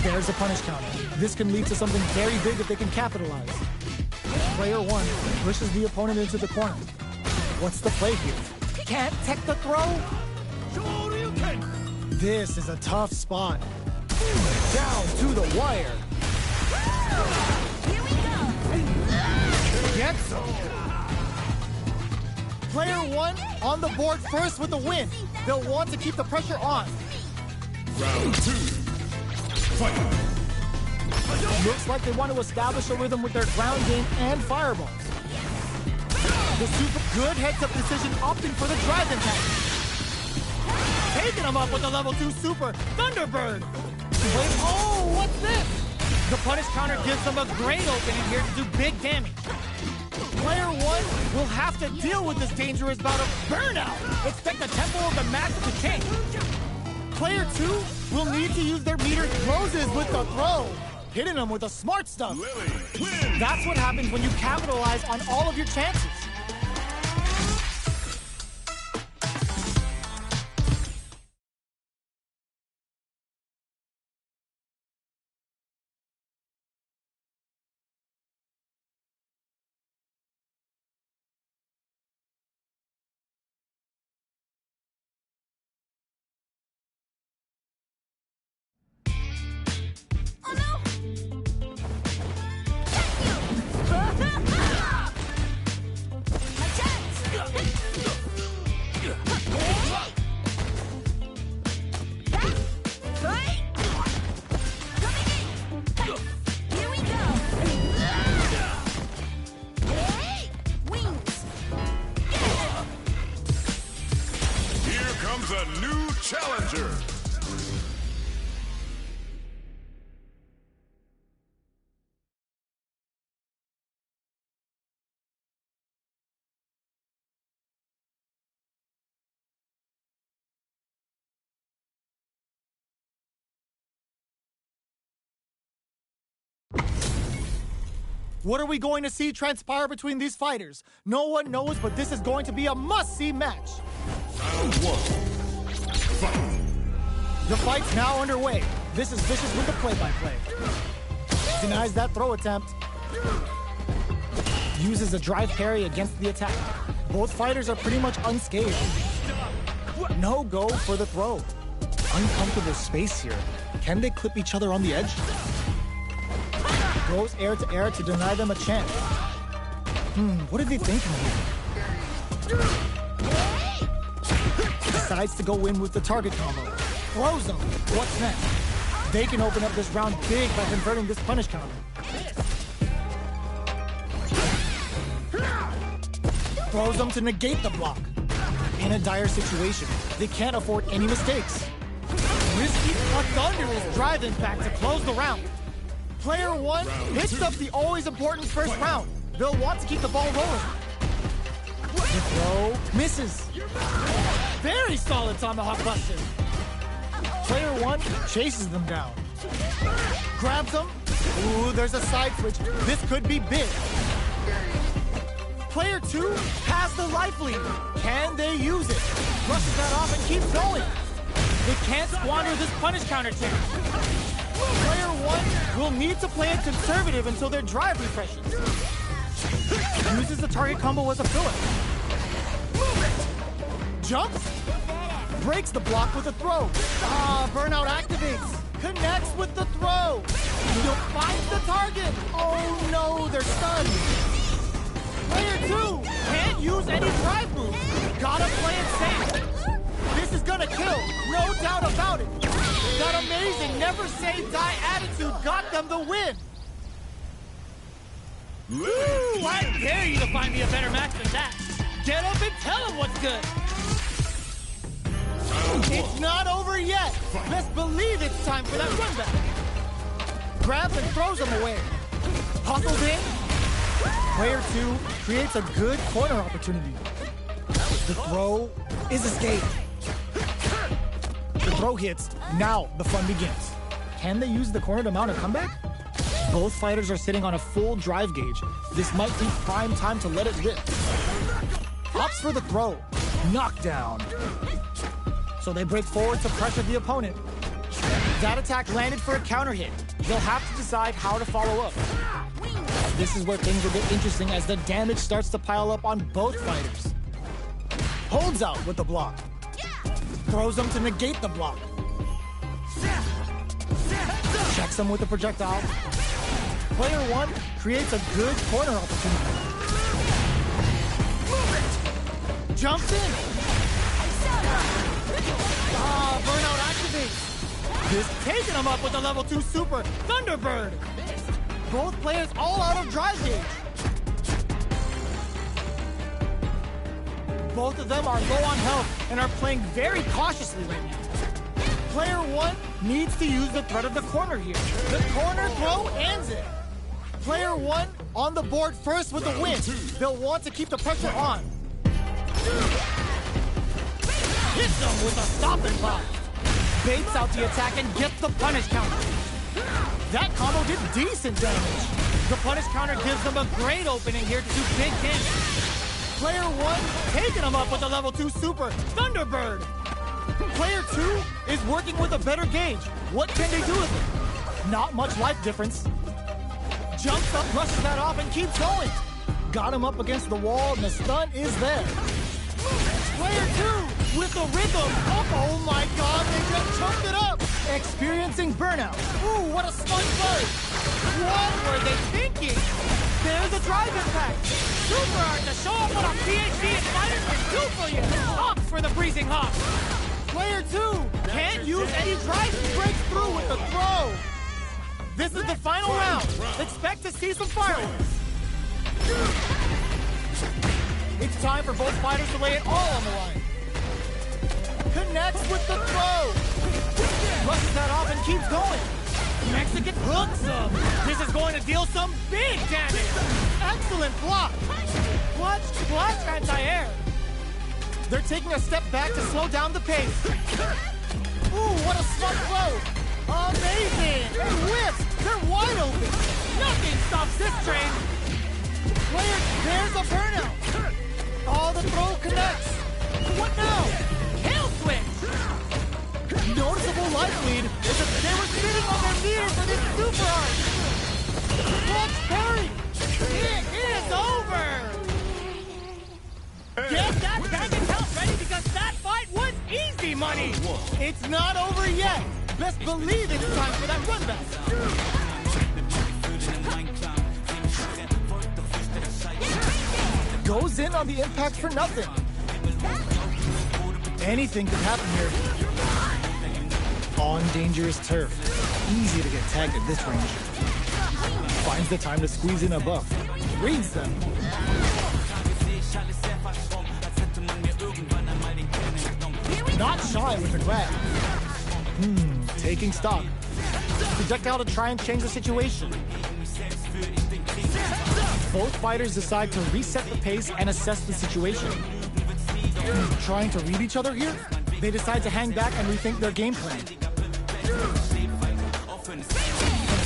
There's a punish counter. This can lead to something very big if they can capitalize. Player one pushes the opponent into the corner. What's the play here? Can't tech the throw? This is a tough spot. Down to the wire. Here we go. Gets him. Player one on the board first with the win. They'll want to keep the pressure on. Round two. Fight. Looks like they want to establish a rhythm with their ground game and fireballs. The super good heads-up decision opting for the drive impact. Taking him up with the level 2 super Thunderbird. Wait, oh, what's this? The punish counter gives them a great opening here to do big damage. Player 1 will have to deal with this dangerous bout of burnout. Expect the tempo of the match to change. Player 2 will need to use their meter closes with the throw, hitting them with the smart stuff. That's what happens when you capitalize on all of your chances. A new challenger. What are we going to see transpire between these fighters? No one knows, but this is going to be a must-see match. Round 1. Fight. The fight's now underway. This is Vicious with the play-by-play. Denies that throw attempt. Uses a drive parry against the attack. Both fighters are pretty much unscathed. No go for the throw. Uncomfortable space here. Can they clip each other on the edge? Goes air to air to deny them a chance. What are they thinking here? Decides to go in with the target combo. Throws them. What's next? They can open up this round big by converting this punish counter. Throws them to negate the block. In a dire situation, they can't afford any mistakes. Risky a thunderous drive impact to close the round. Player 1 picks up the always important first round. They'll want to keep the ball rolling. The throw misses. Very solid tomahawk buster. Player 1 chases them down. Grabs them. Ooh, there's a side switch. This could be big. Player 2 has the life lead. Can they use it? Brushes that off and keeps going. They can't squander this punish counter chance. Player 1 will need to play it conservative until their drive refreshes. Uses the target combo as a filler. Jumps. Breaks the block with a throw. Burnout activates. Connects with the throw. Defines the target. Oh no, they're stunned. Player 2 can't use any drive moves. Gotta play it safe. This is gonna kill, no doubt about it. That amazing never say die attitude got them the win. Woo, I dare you to find me a better match than that. Get up and tell him what's good. It's not over yet. Let's believe it's time for that run back. Grabs and throws him away. Hustles in. Player 2 creates a good corner opportunity. The throw is escaped. The throw hits. Now the fun begins. Can they use the corner to mount a comeback? Both fighters are sitting on a full drive gauge. This might be prime time to let it rip. Opts for the throw. Knockdown. So they break forward to pressure the opponent. That attack landed for a counter hit. They'll have to decide how to follow up. This is where things will get interesting as the damage starts to pile up on both fighters. Holds out with the block. Throws them to negate the block. Checks them with the projectile. Player 1 creates a good corner opportunity. Jumps in. Burnout activates. Just taking him up with the level 2 super Thunderbird. Both players all out of drive gauge. Both of them are low on health and are playing very cautiously right now. Player 1 needs to use the threat of the corner here. The corner throw ends it. Player 1 on the board first with the win. They'll want to keep the pressure on. Hits them with a stopping block. Baits out the attack and gets the punish counter. That combo did decent damage. The punish counter gives them a great opening here to do big damage. Player 1 taking him up with the level 2 super Thunderbird. Player 2 is working with a better gauge. What can they do with it? Not much life difference. Jumps up, brushes that off, and keeps going. Got him up against the wall, and the stun is there. Player 2 with the rhythm. Oh my god, they just choked it up. Experiencing burnout. Ooh, what a smart play. What were they thinking? There's a drive impact. Super art to show off what a PhD in fighters can do for you. Ops for the breezing hop. Player 2 can't use any drive to break through with the throw. This is the final round. Expect to see some fireworks. It's time for both fighters to lay it all on the line. Connects with the throw. Rushes that off and keeps going. Mexican hooks him. This is going to deal some big damage. Excellent block. Clutch, clutch, anti-air. They're taking a step back to slow down the pace. Ooh, what a smart throw. Amazing. They whiffs. They're wide open. Nothing stops this train. Player, there's a burnout. Oh, the throw connects. What now? Tail switch. Noticeable life lead is that they were sitting on their meter for this super art. Clutch parry. It is over. Get that bank account ready because that fight was easy money. It's not over yet. Best believe it's time for that run back. Goes in on the impact for nothing. Anything could happen here. On dangerous turf. Easy to get tagged at this range. Finds the time to squeeze in a buff. Reads them. Not shy with the grab. Taking stock. Projectile to try and change the situation. Both fighters decide to reset the pace and assess the situation. Trying to read each other here, they decide to hang back and rethink their game plan.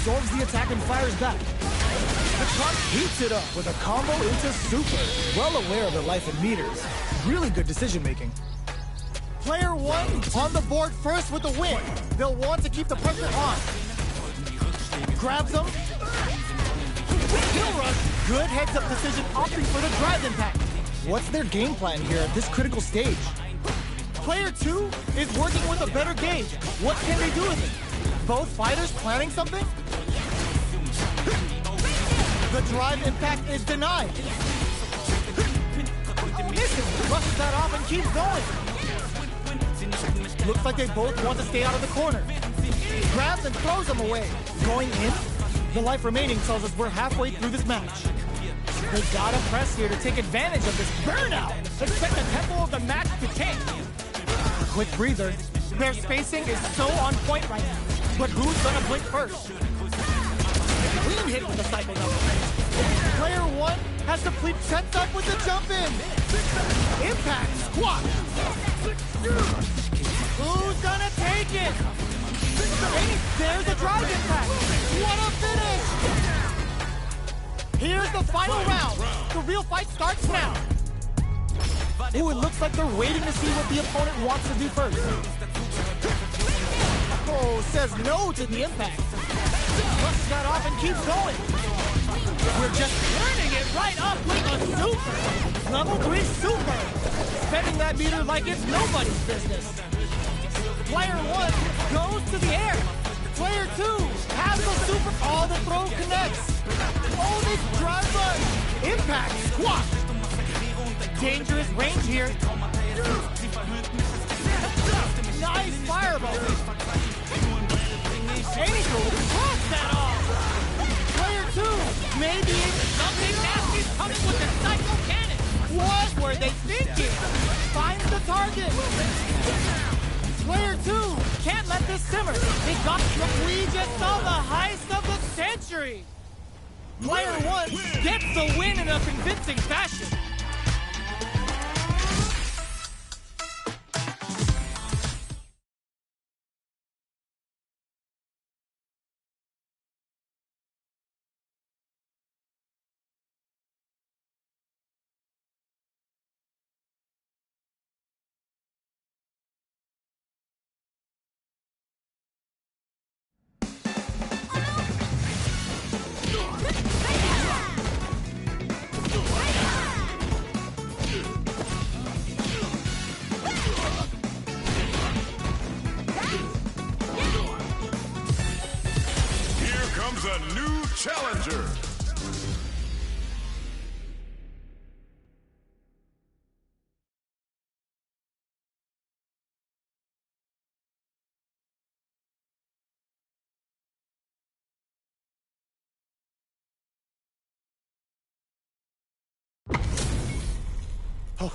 Absorbs the attack and fires back. The truck heats it up with a combo into super. Well aware of their life and meters. Really good decision making. Player 1 on the board first with the win. They'll want to keep the pressure on. Grabs them. Kill rush. Good heads-up decision opting for the drive impact. What's their game plan here at this critical stage? Player 2 is working with a better gauge. What can they do with it? Both fighters planning something? The drive impact is denied. Missing. Rushes that off and keeps going. Looks like they both want to stay out of the corner. Grabs and throws them away. Going in? The life remaining tells us we're halfway through this match. They gotta press here to take advantage of this burnout. Expect the tempo of the match to change. Quick breather. Their spacing is so on point right now. But who's gonna blink first? Clean hit with the cycle double. Player 1 has complete sets up with the jump in. Impact squat. Who's gonna take it? Hey, there's a drive impact. What a finish! Here's the final round. The real fight starts now. Ooh, it looks like they're waiting to see what the opponent wants to do first. Oh, says no to the impact. Brushes that off and keeps going. We're just turning it right up with a super. Level 3 super. Spending that meter like it's nobody's business. Player 1 goes to the air. Player 2 has the super. Oh, the throw connects. Oh, this drive button. Impact squat. Dangerous range here. Nice fireball. Ain't really crossed that off! Player 2! Maybe Something nasty's coming with the psycho cannon! what were they thinking? Find the target! Player 2! Can't let this simmer! They got we just saw the heist of the century! Player 1 gets the win in a convincing fashion! Here comes a new challenger.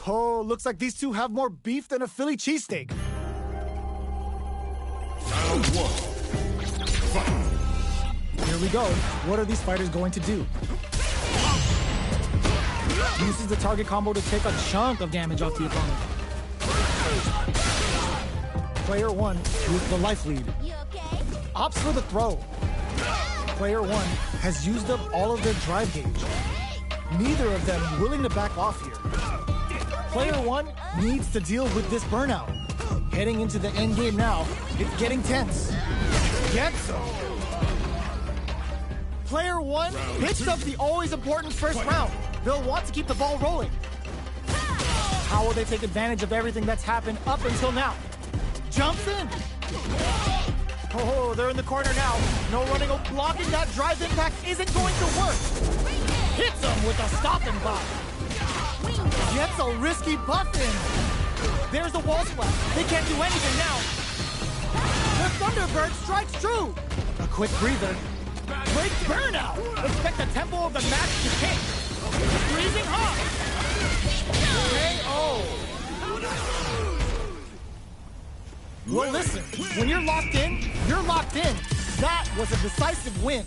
Oh, looks like these two have more beef than a Philly cheesesteak. Round 1. Fight. Here we go. What are these fighters going to do? Uses the target combo to take a chunk of damage off the opponent. Player 1 with the life lead. You okay? Opts for the throw. Player 1 has used up all of their drive gauge. Neither of them willing to back off here. Player 1 needs to deal with this burnout. Heading into the end game now, it's getting tense. Gets him. Player 1 picks up the always important first round. They'll want to keep the ball rolling. How will they take advantage of everything that's happened up until now? Jumps in. Oh, they're in the corner now. No running or blocking that drive impact isn't going to work. Hits him with a stop and block. Gets a risky buff in. There's a wall splash. They can't do anything now. The Thunderbird strikes true. A quick breather. Great burnout. Expect the tempo of the match to kick. Freezing hot. KO. Well, listen. When you're locked in, you're locked in. That was a decisive win.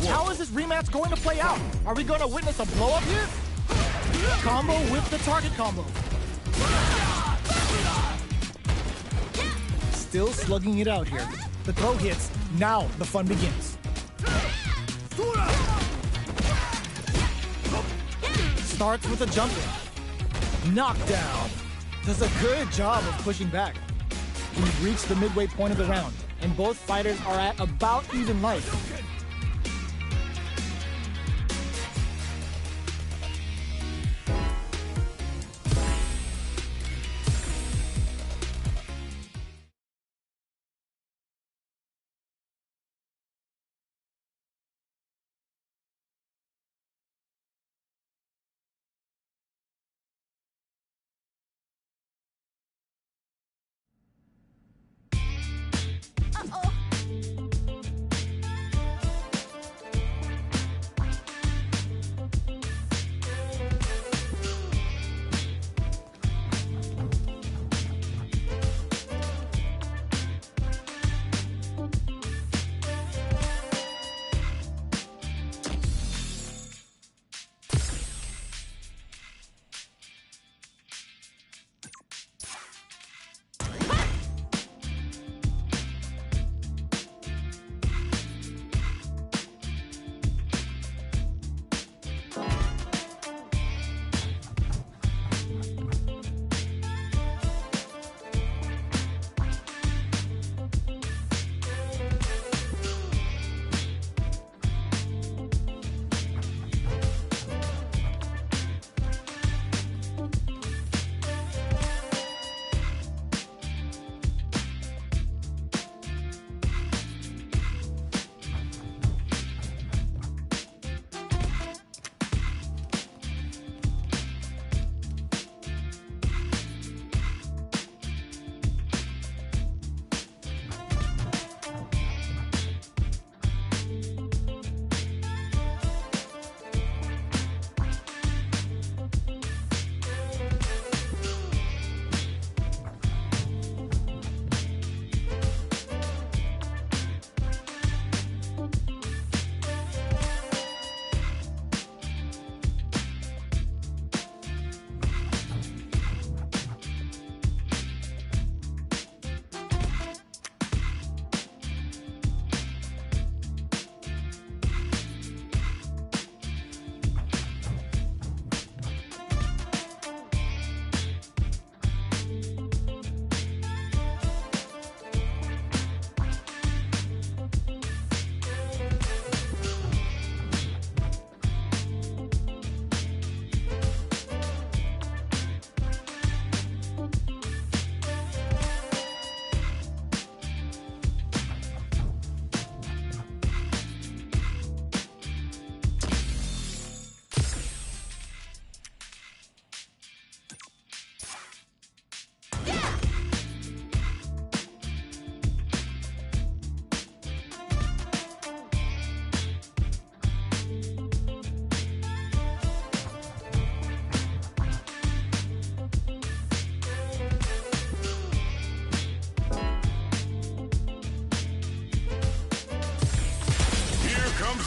How is this rematch going to play out? Are we going to witness a blow-up here? Combo with the target combo. Still slugging it out here. The throw hits. Now the fun begins. Starts with a jump in. Knockdown. Does a good job of pushing back. We've reached the midway point of the round, and both fighters are at about even life.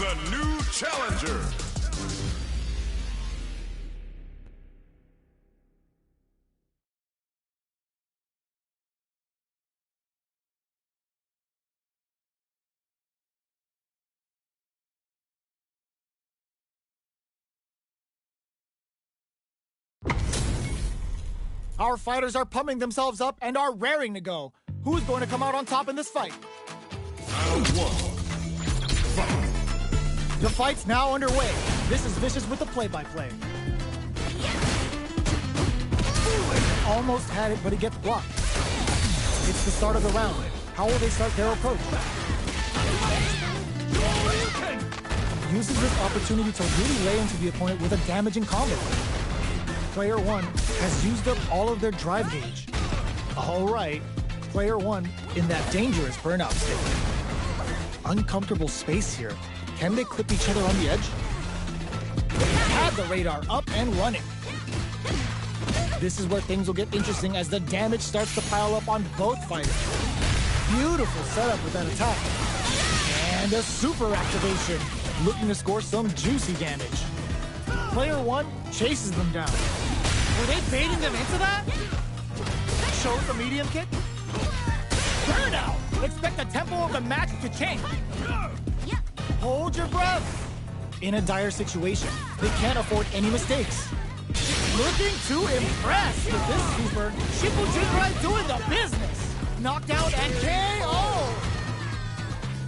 a new challenger. Our fighters are pumping themselves up and are raring to go. Who's going to come out on top in this fight? Round 1. Fight. The fight's now underway. This is Vicious with the play-by-play. Almost had it, but he gets blocked. It's the start of the round. How will they start their approach? Uses this opportunity to really lay into the opponent with a damaging combo. Player 1 has used up all of their drive gauge. All right, Player 1 in that dangerous burnout state. Uncomfortable space here. Can they clip each other on the edge? Had the radar up and running. This is where things will get interesting as the damage starts to pile up on both fighters. Beautiful setup with that attack. And a super activation, looking to score some juicy damage. Player 1 chases them down. Were they baiting them into that? Shows the medium kick. Burnout! Expect the tempo of the match to change. Hold your breath. In a dire situation, they can't afford any mistakes. Looking to impress with this super. Shippujinrai doing the business. Knockdown and KO.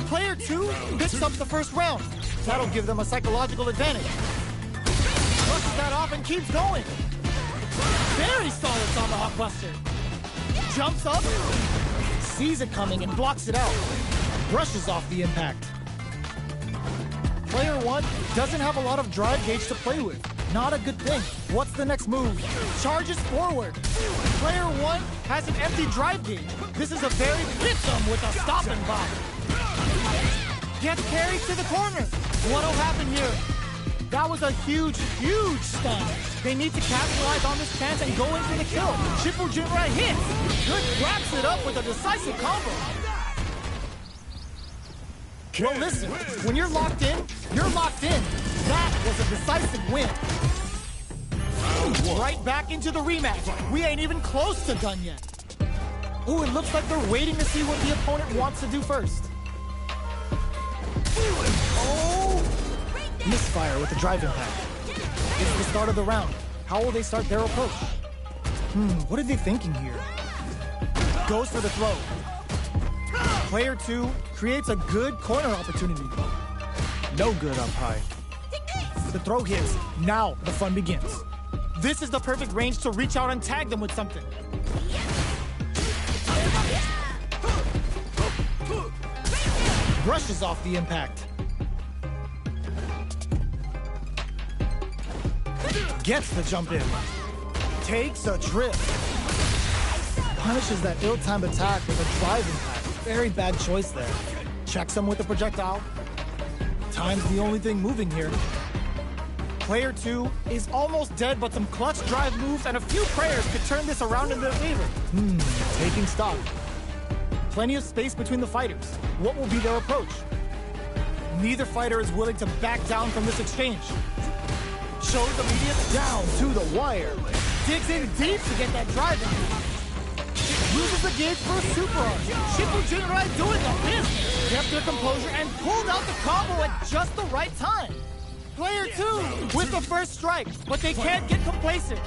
Player 2 picks up the first round. That'll give them a psychological advantage. Brushes that off and keeps going. Very solid tomahawk buster. Jumps up, sees it coming and blocks it out. Brushes off the impact. Player 1 doesn't have a lot of drive gauge to play with. Not a good thing. What's the next move? Charges forward. Player 1 has an empty drive gauge. This is a very hits him with a stop and block. Gets carried to the corner. What'll happen here? That was a huge, huge stun. They need to capitalize on this chance and go in for the kill. Shippujinrai hits. Good wraps it up with a decisive combo. Well, listen, when you're locked in, you're locked in. That was a decisive win. Right back into the rematch. We ain't even close to done yet. Ooh, it looks like they're waiting to see what the opponent wants to do first. Oh! Misfire with the drive impact. It's the start of the round. How will they start their approach? What are they thinking here? Goes for the throw. Player 2 creates a good corner opportunity. No good up high. The throw hits. Now the fun begins. This is the perfect range to reach out and tag them with something. Brushes off the impact. Gets the jump in. Takes a trip. Punishes that ill-timed attack with a drive impact. Very bad choice there. Checks him with a projectile. Time's the only thing moving here. Player 2 is almost dead, but some clutch drive moves and a few prayers could turn this around in their favor. Taking stock. Plenty of space between the fighters. What will be their approach? Neither fighter is willing to back down from this exchange. Shows immediate down to the wire. Digs in deep to get that drive in. Uses the gauge for a super arm. Shippujinrai doing the business. Kept their composure and pulled out the combo at just the right time. Player 2 with the first strike, but they can't get complacent.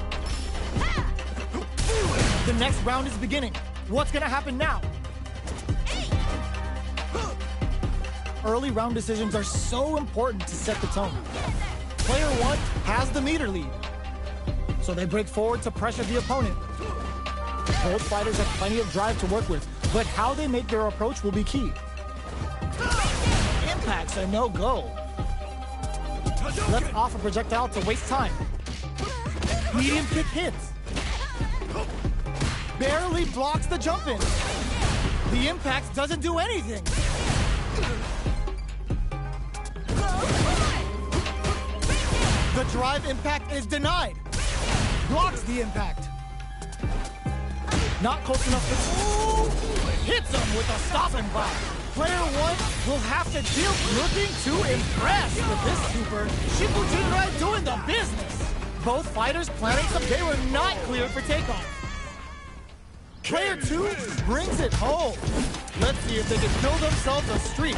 The next round is beginning. What's gonna happen now? Early round decisions are so important to set the tone. Player 1 has the meter lead, so they break forward to pressure the opponent. Both fighters have plenty of drive to work with, but how they make their approach will be key. Impacts are no-go. Lets off a projectile to waste time. Medium kick hits. Barely blocks the jump in. The impact doesn't do anything. The drive impact is denied. Blocks the impact. Not close enough to... Ooh! Hits him with a stop and block. Player 1 will have to deal looking to impress with this super. Shikujinrai doing the business. Both fighters planning some they were not cleared for takeoff. Player 2 brings it home. Let's see if they can build themselves a streak.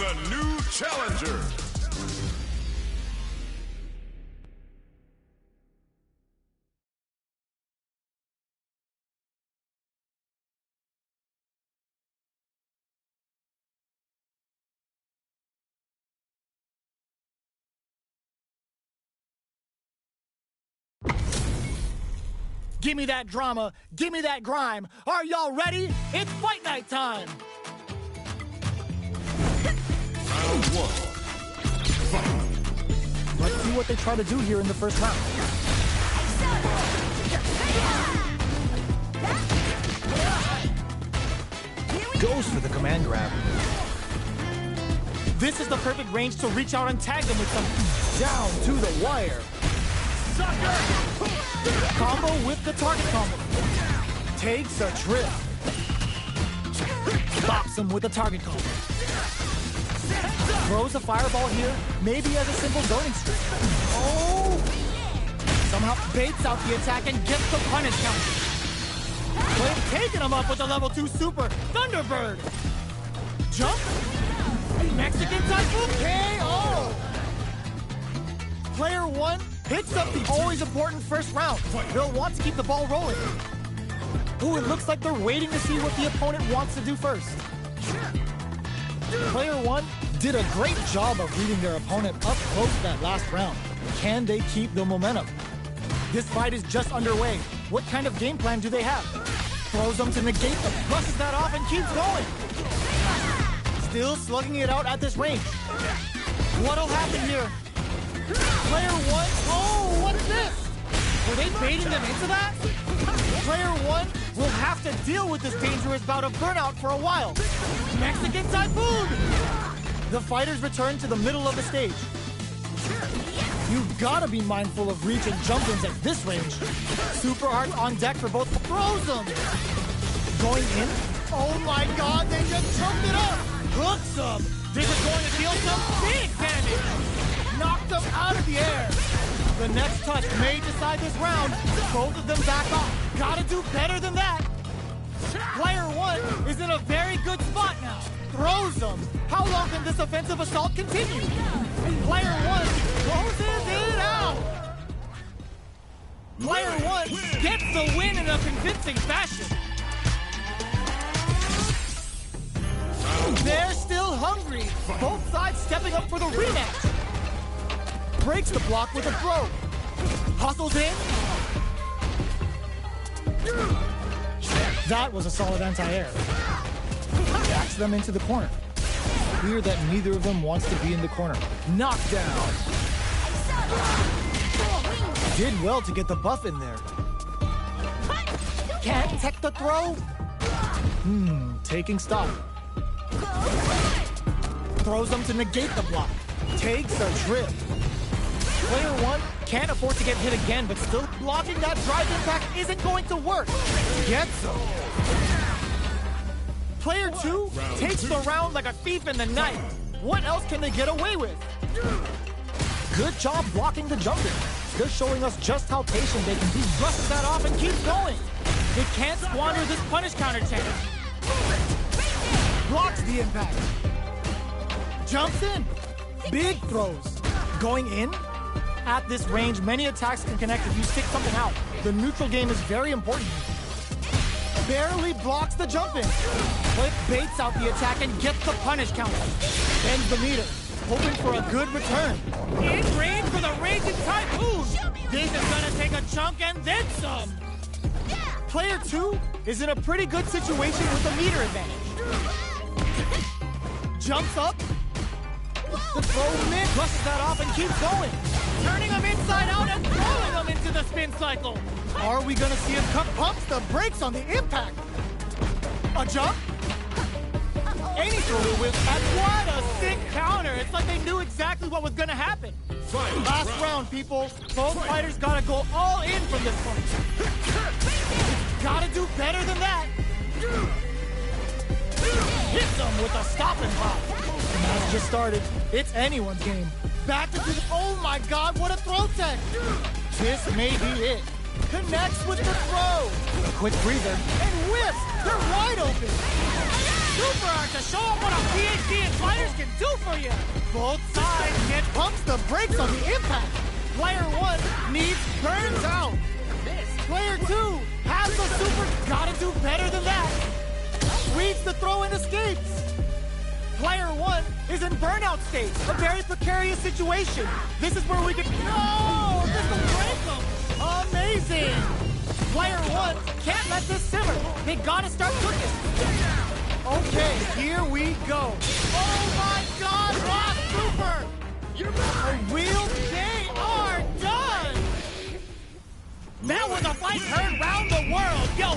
a new challenger. Give me that drama, give me that grime. Are y'all ready? It's fight night time. Round one. Fight. Let's see what they try to do here in the first round. Goes for the command grab. This is the perfect range to reach out and tag them with some down to the wire. Combo with the target combo. Takes a trip. Bops him with a target combo. Throws a fireball here, maybe as a simple zoning streak. Oh! Somehow baits out the attack and gets the punish counter. But taking him up with the level 2 super Thunderbird. Jump. Mexican Typhoon KO. Player 1 picks up the always important first round. They'll want to keep the ball rolling. Ooh, it looks like they're waiting to see what the opponent wants to do first. Player 1 did a great job of reading their opponent up close that last round. Can they keep the momentum? This fight is just underway. What kind of game plan do they have? Throws them to negate them, brushes that off and keeps going. Still slugging it out at this range. What'll happen here? Player 1, oh, what is this? Were they baiting them into that? Player 1 will have to deal with this dangerous bout of burnout for a while. Mexican Typhoon! The fighters return to the middle of the stage. You've gotta be mindful of reach and jump-ins at this range. Super art on deck for both. Throws them! Going in? Oh my god, they just jumped it up! Hooks them! This is going to deal some big damage! Knocked them out of the air! The next touch may decide this round. Both of them back off. Gotta do better than that! Player 1 is in a very good spot now. Throws them. How long can this offensive assault continue? Player 1 closes it out. Player 1 gets the win in a convincing fashion. They're still hungry. Both sides stepping up for the rematch. Breaks the block with a throw. Hustles in. That was a solid anti-air. Backs them into the corner. Clear that neither of them wants to be in the corner. Knockdown. Did well to get the buff in there. Can't tech the throw. Taking stock. Throws them to negate the block. Takes a trip. Player 1 can't afford to get hit again, but still blocking that drive impact isn't going to work. Gets him. Player 2 takes the round like a thief in the night. What else can they get away with? Good job blocking the jumper. They're showing us just how patient they can be. Brushes that off and keeps going. They can't squander this punish counter chance. Blocks the impact. Jumps in. Big throws. Going in. At this range, many attacks can connect if you stick something out. The neutral game is very important. Barely blocks the jump in. But baits out the attack and gets the punish counter. Bends the meter, hoping for a good return. In range for the Raging Typhoon. This is gonna take a chunk and then some. Player 2 is in a pretty good situation with the meter advantage. Jumps up. The throw mid, brushes that off and keeps going. Turning them inside out and throwing them into the spin cycle. Are we gonna see him pumps the brakes on the impact? A jump? Any throw with what a sick counter. It's like they knew exactly what was gonna happen. Last round, people. Both fighters gotta go all in from this point. Gotta do better than that. Hits them with a stop and pop. And that's just started. It's anyone's game. Back into the... Oh my god, what a throw tech! This may be it. Connects with the throw. A quick breather. And whiffs! They're wide open! super art to show them what a PhD in fighters can do for you. Both sides get pumps the brakes on the impact. Player 1 needs burn down. Player 2 has the super, gotta do better than that. Reads the throw and escapes. Player 1 is in burnout state, a very precarious situation. This is where we can, no, this will break them. Amazing. Player 1 can't let this simmer. They gotta start cooking. Okay, here we go. Oh my God, Rock Super! They are done! Now when the fight heard round the world, yo,